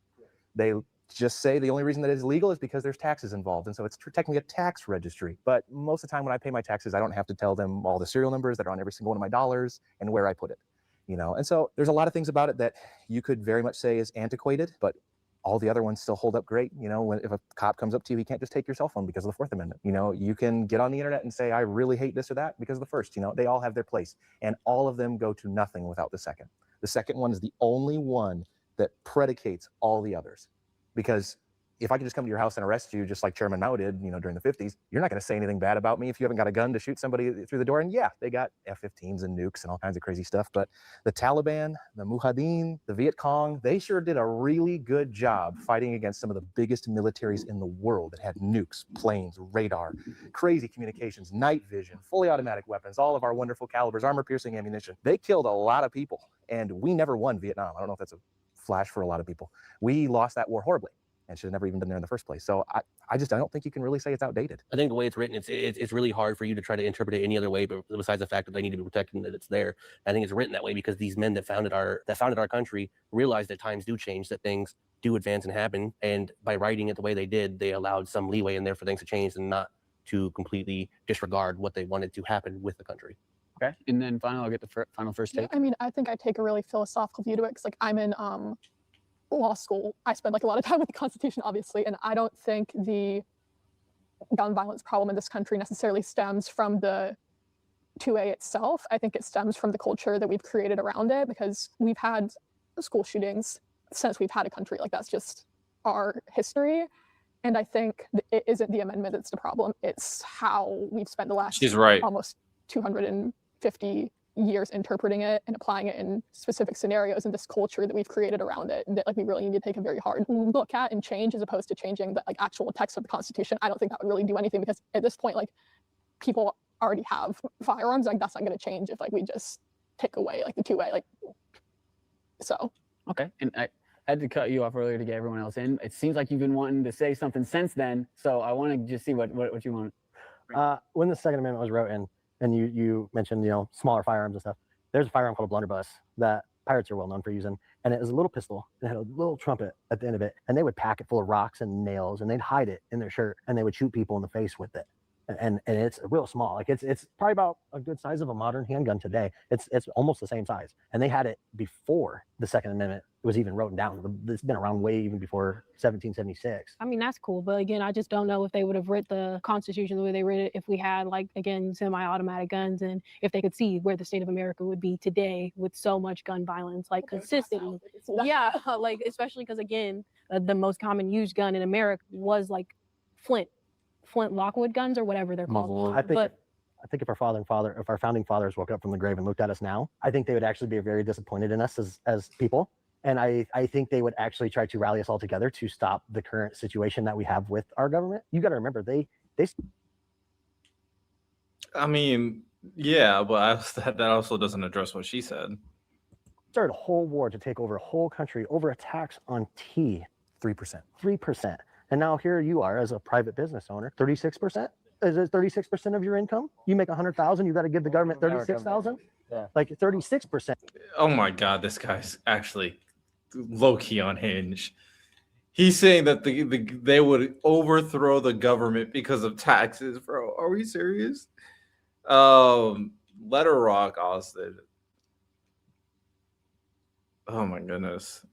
They just say the only reason that it's legal is because there's taxes involved. And so it's technically a tax registry. But most of the time when I pay my taxes, I don't have to tell them all the serial numbers that are on every single one of my dollars and where I put it. You know, and so there's a lot of things about it that you could very much say is antiquated, but all the other ones still hold up great. You know, if a cop comes up to you, he can't just take your cell phone because of the Fourth Amendment. You know, you can get on the internet and say, I really hate this or that because of the first. You know, they all have their place. And all of them go to nothing without the second. The second one is the only one that predicates all the others. Because if I could just come to your house and arrest you, just like Chairman Mao did, you know, during the 50s, you're not going to say anything bad about me if you haven't got a gun to shoot somebody through the door. And yeah, they got F-15s and nukes and all kinds of crazy stuff. But the Taliban, the Mujahideen, the Viet Cong, they sure did a really good job fighting against some of the biggest militaries in the world that had nukes, planes, radar, crazy communications, night vision, fully automatic weapons, all of our wonderful calibers, armor-piercing ammunition. They killed a lot of people, and we never won Vietnam. I don't know if that's a flash for a lot of people. We lost that war horribly and should have never even been there in the first place. So I don't think you can really say it's outdated. I think the way it's written, it's really hard for you to try to interpret it any other way, but besides the fact that they need to be protected and that it's there. I think it's written that way because these men that founded our country realized that times do change, that things do advance and happen. And by writing it the way they did, they allowed some leeway in there for things to change and not to completely disregard what they wanted to happen with the country. Okay, and then finally, I'll get the final first take. Yeah, I mean, I think I take a really philosophical view to it because, like, I'm in law school. I spend like a lot of time with the Constitution, obviously, and I don't think the gun violence problem in this country necessarily stems from the 2A itself. I think it stems from the culture that we've created around it, because we've had school shootings since we've had a country. Like, that's just our history. And I think it isn't the amendment that's the problem. It's how we've spent the last She's right. almost 250 years interpreting it and applying it in specific scenarios, and this culture that we've created around it that, like, we really need to take a very hard look at and change, as opposed to changing the, like, actual text of the Constitution. I don't think that would really do anything, because at this point, like, people already have firearms. Like, that's not going to change if, like, we just take away, like, the 2A, like, so. Okay, and I had to cut you off earlier to get everyone else in. It seems like you've been wanting to say something since then, so I want to just see what you want. When the Second Amendment was written, and you mentioned, you know, smaller firearms and stuff. There's a firearm called a blunderbuss that pirates are well known for using, and it was a little pistol and it had a little trumpet at the end of it, and they would pack it full of rocks and nails, and they'd hide it in their shirt, and they would shoot people in the face with it. And it's real small, like it's probably about a good size of a modern handgun today. It's almost the same size, and they had it before the Second Amendment was even written down. It's been around way even before 1776. I mean, that's cool, but again, I just don't know if they would have written the Constitution the way they wrote it if we had, like, again, semi-automatic guns, and if they could see where the state of America would be today with so much gun violence, like consistently. Yeah, like especially because again, the most common used gun in America was like Flint Lockwood guns or whatever they're called. I think if our founding fathers woke up from the grave and looked at us now, I think they would actually be very disappointed in us as people. And I think they would actually try to rally us all together to stop the current situation that we have with our government. You got to remember, they. I mean, yeah, but that also doesn't address what she said. Started a whole war to take over a whole country over a tax on tea. 3%. 3%. And now here you are as a private business owner, 36%. Is it 36% of your income? You make 100,000, you got to give the government 36,000. Yeah. Like 36%. Oh my God, this guy's actually low key on Hinge. He's saying that they would overthrow the government because of taxes, bro. Are we serious? Let her rock, Austin. Oh my goodness.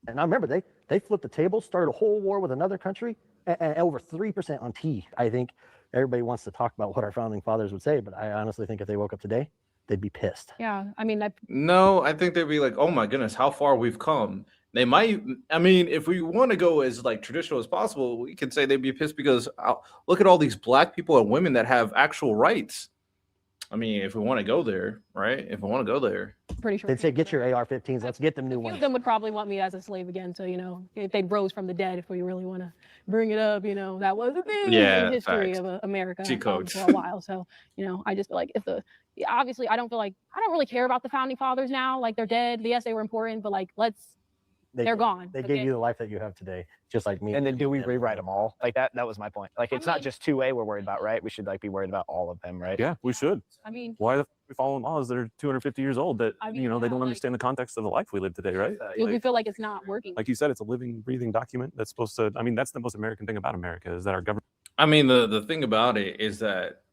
And I remember they flipped the table, started a whole war with another country, and over 3% on tea. I think everybody wants to talk about what our founding fathers would say, but I honestly think if they woke up today, they'd be pissed. Yeah, I mean, No, I think they'd be like, oh my goodness, how far we've come. They might, I mean, if we want to go as like traditional as possible, we can say they'd be pissed because look at all these black people and women that have actual rights. I mean, if we want to go there, right? If we want to go there, pretty sure they'd say, get your AR-15s. Let's get them new a few ones. of them would probably want me as a slave again. So, you know, if they rose from the dead, if we really want to bring it up, you know, that was a thing in history of America for a while. So, you know, I just feel like obviously I don't really care about the founding fathers now. Like they're dead. Yes, they were important, but like, they're gone. They gave you the life that you have today, just like me. And then do we rewrite them all? Like that was my point. Like it's not just 2A we're worried about, right? We should like be worried about all of them, right? Yeah, we should. I mean, why are we following laws that are 250 years old that you know they don't understand the context of the life we live today, right? We feel like it's not working. Like you said, it's a living, breathing document that's supposed to. I mean, that's the most American thing about America is that our government. I mean, the thing about it is that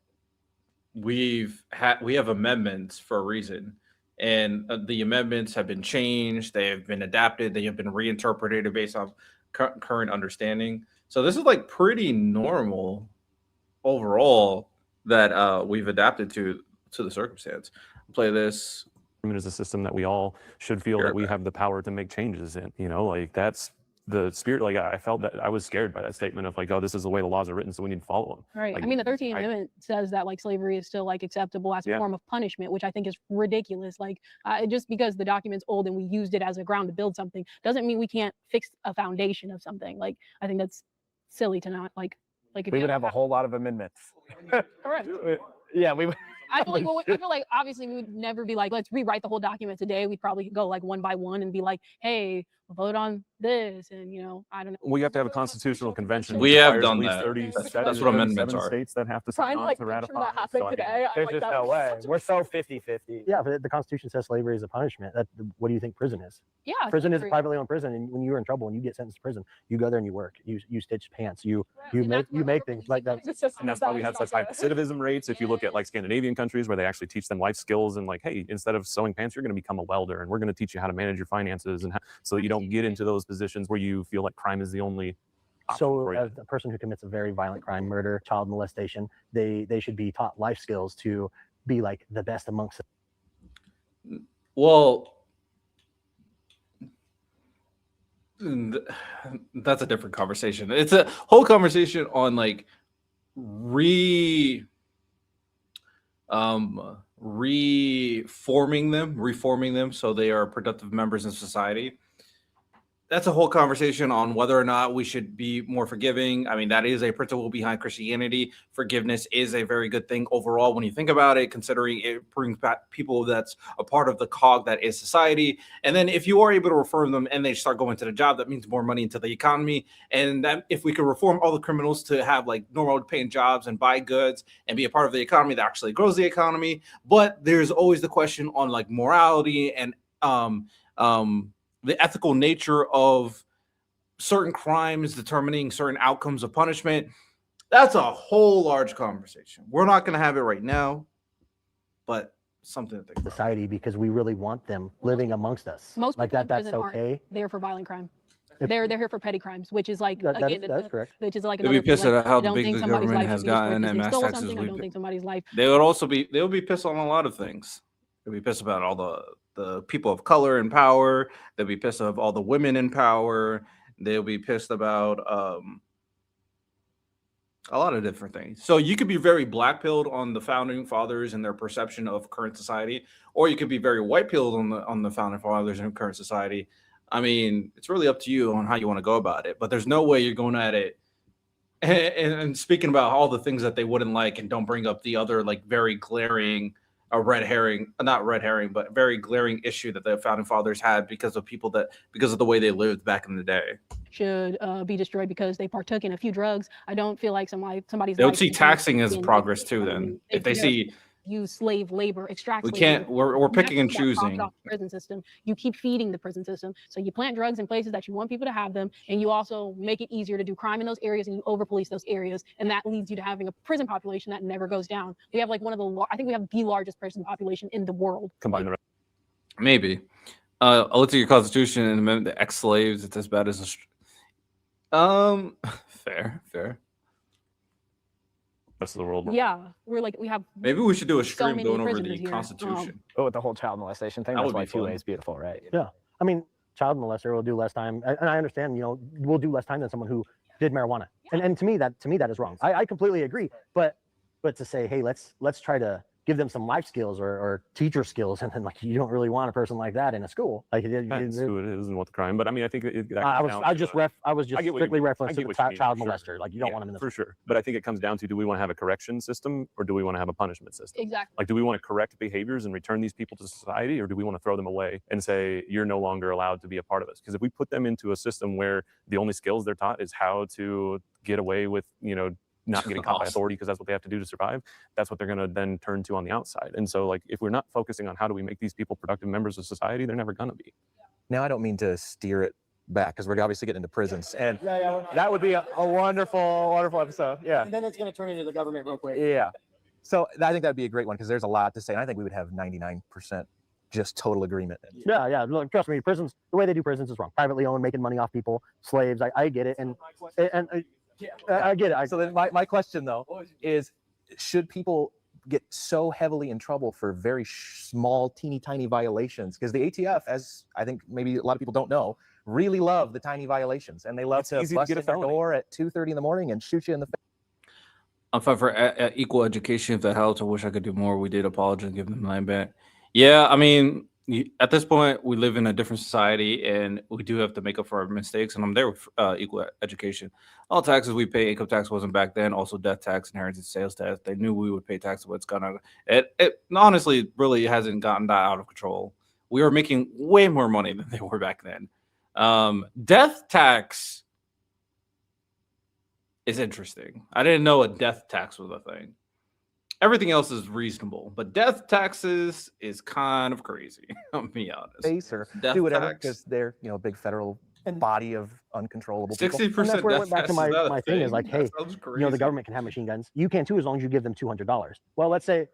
we have amendments for a reason. And the amendments have been changed. They have been adapted. They have been reinterpreted based on current understanding. So this is like pretty normal overall that we've adapted to the circumstance. Play this. Is a system that we all should feel that we have the power to make changes in. You know, like that's the spirit. Like I felt that I was scared by that statement of like, oh, this is the way the laws are written, so we need to follow them. Right. Like, I mean, the 13th Amendment says that like slavery is still like acceptable as a form of punishment, which I think is ridiculous. Like just because the document's old and we used it as a ground to build something doesn't mean we can't fix a foundation of something. Like I think that's silly to not like if we would have a whole lot of amendments. Correct. Yeah, we would. I feel like obviously we would never be like, let's rewrite the whole document today. We'd probably go like one by one and be like, hey, we'll vote on this, and you know, I don't know. We have to have a constitutional convention. We have done that. 30, that's what amendments are. States that have to sign on to ratify. So, today. There's just no way. We're so 50-50. Yeah, but the Constitution says slavery is a punishment. What do you think prison is? Yeah, prison is a privately owned prison, and when you're in trouble and you get sentenced to prison, you go there and you work. You stitch pants. You make things like that. And that's why we have such high recidivism rates. If you look at like Scandinavian countries where they actually teach them life skills and like, hey, instead of sewing pants, you're going to become a welder, and we're going to teach you how to manage your finances and so that you don't get into those positions where you feel like crime is the only. So as a person who commits a very violent crime, murder, child molestation, they should be taught life skills to be like the best amongst them. Well, that's a different conversation. It's a whole conversation on like reforming them so they are productive members in society. that's a whole conversation on whether or not we should be more forgiving. I mean, that is a principle behind Christianity. Forgiveness is a very good thing overall when you think about it, considering it brings back people that's a part of the cog that is society. And then if you are able to reform them and they start going to the job, that means more money into the economy. And that if we could reform all the criminals to have like normal paying jobs and buy goods and be a part of the economy, that actually grows the economy. But there's always the question on like morality and the ethical nature of certain crimes determining certain outcomes of punishment. That's a whole large conversation. We're not going to have it right now, but something to think about. Society, because we really want them living amongst us. Most like people in that. That's prison aren't okay. there for violent crime. If- They're here for petty crimes, which is like again, That's correct. which is like They'll another be pissed thing, at how I don't big think the somebody's government life has should be destroyed gotten because and they mass stole taxes. something. I don't think somebody's life. They would also be, they'll be pissed on a lot of things. They'll be pissed about all the people of color in power. They'll be pissed of all the women in power. They'll be pissed about a lot of different things. So you could be very black-pilled on the founding fathers and their perception of current society, or you could be very white-pilled on the founding fathers and current society. I mean, it's really up to you on how you want to go about it. But there's no way you're going at it and speaking about all the things that they wouldn't like and don't bring up the other like very glaring not red herring, but very glaring issue that the founding fathers had because of the way they lived back in the day. Should be destroyed because they partook in a few drugs. I don't feel like somebody's. They would life see should be taxing as taken. progress too. Then if they see use slave labor, extract. we slave can't, labor. we're You have picking to and keep that profit choosing. off the prison system. You keep feeding the prison system, so you plant drugs in places that you want people to have them, and you also make it easier to do crime in those areas, and you over police those areas, and that leads you to having a prison population that never goes down. We have like I think we have the largest prison population in the world. Combine the rest. Maybe. I looked at your constitution and amendment the ex-slaves. It's as bad as fair. Rest of the world. Yeah, we have. Maybe we should do a stream many going over prisoners the here. Constitution. But with the whole child molestation thing, That that's would why be fun. 2A is beautiful, right? Yeah. I mean, child molester will do less time, and I understand. We'll do less time than someone who did marijuana. And to me that is wrong. I completely agree. But to say, hey, let's try to give them some life skills or teacher skills, and then like you don't really want a person like that in a school. Like Depends who it is and what the crime. But I mean, I think I was just strictly reference to the child sure. molester. Like you don't want them in the for sure. But I think it comes down to, do we want to have a correction system or do we want to have a punishment system? Exactly. Like, do we want to correct behaviors and return these people to society, or do we want to throw them away and say you're no longer allowed to be a part of this? Because if we put them into a system where the only skills they're taught is how to get away with, not getting caught by authority because that's what they have to do to survive, that's what they're going to then turn to on the outside. And so, like, if we're not focusing on how do we make these people productive members of society, they're never going to be. Now, I don't mean to steer it back because we're obviously getting into prisons, and that would be a wonderful episode. Yeah. And then it's going to turn into the government real quick. Yeah. So I think that'd be a great one because there's a lot to say. And I think we would have 99% just total agreement. Yeah. Look, trust me, prisons, the way they do prisons is wrong. Privately owned, making money off people, slaves. I get it, and I get it. So then my question though is, should people get so heavily in trouble for very small, teeny tiny violations? Because the ATF, as I think maybe a lot of people don't know, really love the tiny violations, and they love to bust in your door at 2:30 in the morning and shoot you in the face. I'm fine for equal education if that helps. I wish I could do more. We did apologize and give them line back. Yeah, I mean, at this point, we live in a different society, and we do have to make up for our mistakes. And I'm there with equal education. All taxes we pay, income tax wasn't back then. Also, death tax, inheritance, sales tax. They knew we would pay tax. But it honestly really hasn't gotten that out of control. We are making way more money than they were back then. Death tax is interesting. I didn't know a death tax was a thing. Everything else is reasonable, but death taxes is kind of crazy. I'll be honest. Face or Death do whatever tax. because they're a big federal body of uncontrollable people. 60%. And that's where it went death back to tax is not a my thing is like, thing. hey, That sounds the crazy. government can have machine guns. You can too, as long as you give them $200. Well, let's say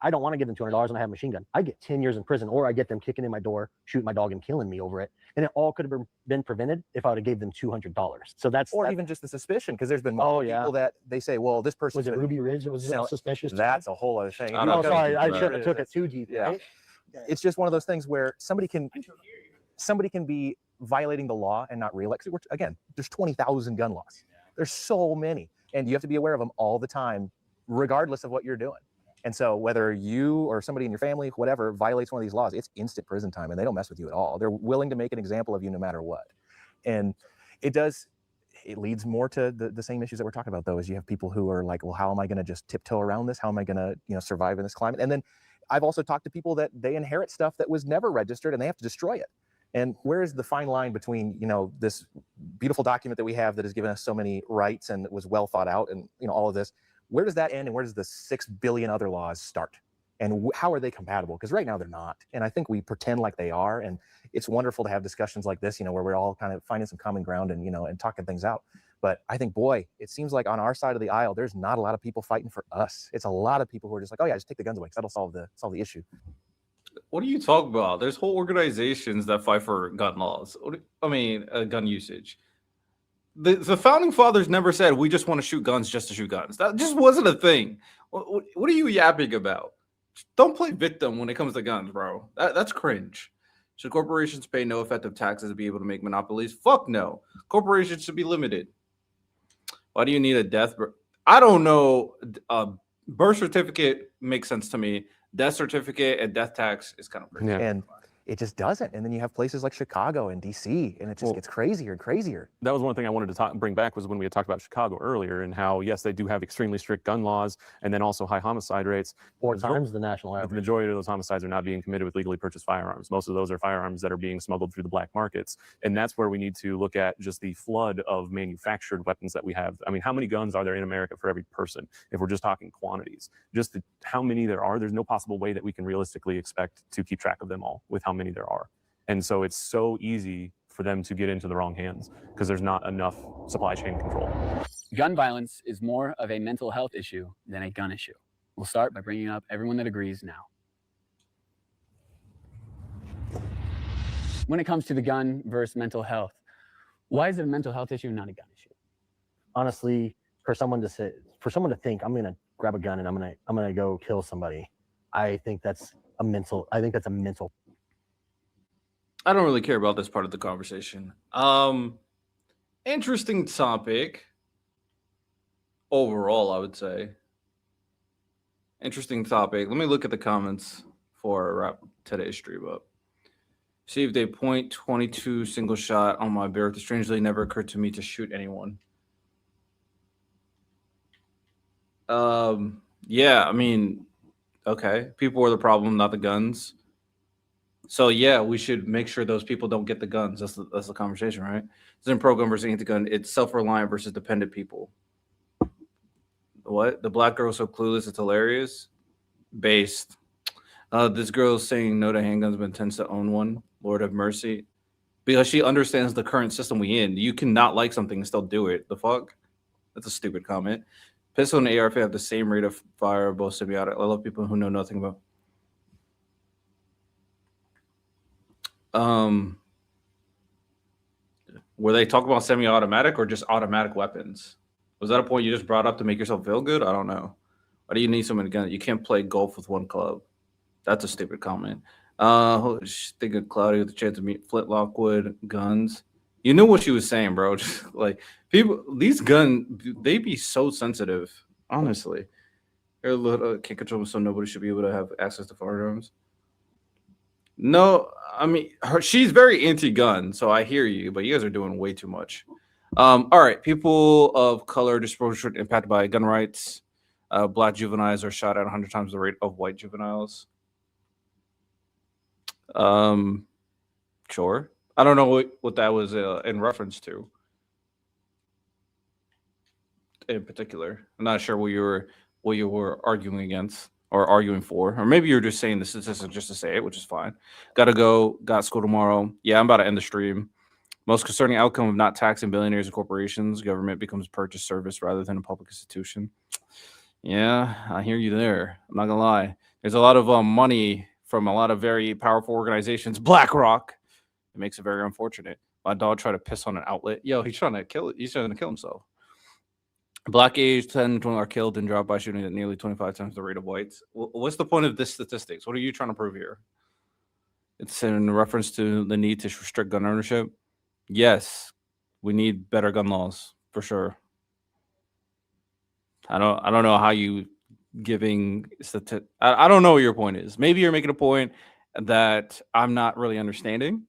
I don't want to give them $200 and I have a machine gun. I get 10 years in prison, or I get them kicking in my door, shooting my dog, and killing me over it. And it all could have been prevented if I would have gave them $200. So Even just the suspicion, because there's been Oh, people that they say, well, this person was it Ruby Ridge that was suspicious? That's a whole other thing. I don't Oh, know. sorry, I Right. should have took it too deep. Yeah. Right? It's just one of those things where somebody can be violating the law and not realize. Again, there's 20,000 gun laws. There's so many, and you have to be aware of them all the time, regardless of what you're doing. And so whether you or somebody in your family, whatever, violates one of these laws, it's instant prison time, and they don't mess with you at all. They're willing to make an example of you no matter what. And it leads more to the same issues that we're talking about, though, is you have people who are like, well, how am I going to just tiptoe around this? How am I going to, survive in this climate? And then I've also talked to people that they inherit stuff that was never registered and they have to destroy it. And where is the fine line between, this beautiful document that we have that has given us so many rights and was well thought out and, all of this, where does that end and where does the 6 billion other laws start? And how are they compatible? Because right now they're not. And I think we pretend like they are. And it's wonderful to have discussions like this, where we're all kind of finding some common ground and, and talking things out. But I think, boy, it seems like on our side of the aisle, there's not a lot of people fighting for us. It's a lot of people who are just like, oh yeah, just take the guns away because that'll solve the issue. What are you talking about? There's whole organizations that fight for gun laws. Gun usage. The founding fathers never said we just want to shoot guns just to shoot guns. That just wasn't a thing. What are you yapping about? Don't play victim when it comes to guns, bro. That's cringe. Should corporations pay no effective taxes to be able to make monopolies? Fuck no. Corporations should be limited. Why do you need a death? I don't know. Birth certificate makes sense to me. Death certificate and death tax is kind of crazy. Yeah. And it just doesn't. And then you have places like Chicago and DC, and it just gets crazier and crazier. That was one thing I wanted to bring back was when we had talked about Chicago earlier and how, yes, they do have extremely strict gun laws and then also high homicide rates. 4 times the national The average. majority of those homicides are not being committed with legally purchased firearms. Most of those are firearms that are being smuggled through the black markets. And that's where we need to look at just the flood of manufactured weapons that we have. I mean, how many guns are there in America for every person? If we're just talking quantities, just how many there are, there's no possible way that we can realistically expect to keep track of them all with how many there are. And so it's so easy for them to get into the wrong hands because there's not enough supply chain control. Gun violence is more of a mental health issue than a gun issue. We'll start by bringing up everyone that agrees now. When it comes to the gun versus mental health, why is it a mental health issue, not a gun issue? Honestly, for someone to think I'm gonna grab a gun and I'm gonna go kill somebody, I think that's a mental. I don't really care about this part of the conversation. Interesting topic. Overall, I would say. Interesting topic. Let me look at the comments for wrap today's stream up. See if they point 22 single shot on my birth. It strangely never occurred to me to shoot anyone. Yeah, okay. People are the problem, not the guns. So yeah, we should make sure those people don't get the guns. That's the conversation, right? It's in pro-gun versus anti-gun. It's self-reliant versus dependent people. What? The black girl's so clueless, it's hilarious. Based. This girl is saying no to handguns but intends to own one. Lord have mercy. Because she understands the current system we in. You cannot like something and still do it. The fuck? That's a stupid comment. Pistol and AR have the same rate of fire, both symbiotic. I love people who know nothing about. Were they talking about semi-automatic or just automatic weapons? Was that a point you just brought up to make yourself feel good? I don't know. Why do you need so many guns? You can't play golf with one club. That's a stupid comment. Think of Cloudy with the chance to meet Flint Lockwood guns. You knew what she was saying, bro. Just like people, these guns, they be so sensitive. Honestly, they're a little can't control them, so nobody should be able to have access to firearms. No, she's very anti-gun, so I hear you, but you guys are doing way too much. All right, people of color disproportionately impacted by gun rights. Black juveniles are shot at 100 times the rate of white juveniles. Sure. I don't know what that was in reference to. In particular, I'm not sure what you were arguing against or arguing for, or maybe you're just saying the statistics just to say it, which is fine. Gotta go. Got school tomorrow. Yeah, I'm about to end the stream. Most concerning outcome of not taxing billionaires and corporations. Government becomes purchase service rather than a public institution. Yeah, I hear you there. I'm not gonna lie. There's a lot of money from a lot of very powerful organizations. BlackRock. It makes it very unfortunate. My dog tried to piss on an outlet. Yo, he's trying to kill himself. Black age 10 are killed and dropped by shooting at nearly 25 times the rate of whites. What's the point of this statistics? What are you trying to prove here? It's in reference to the need to restrict gun ownership. Yes, we need better gun laws for sure. I don't know how you giving I don't know what your point is. Maybe you're making a point that I'm not really understanding,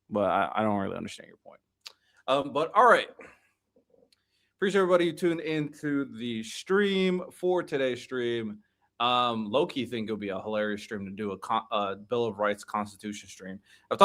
but I don't really understand your point. But all right. Appreciate everybody who tuned into the stream for today's stream. Low-key think it'll be a hilarious stream to do a Bill of Rights Constitution stream. I've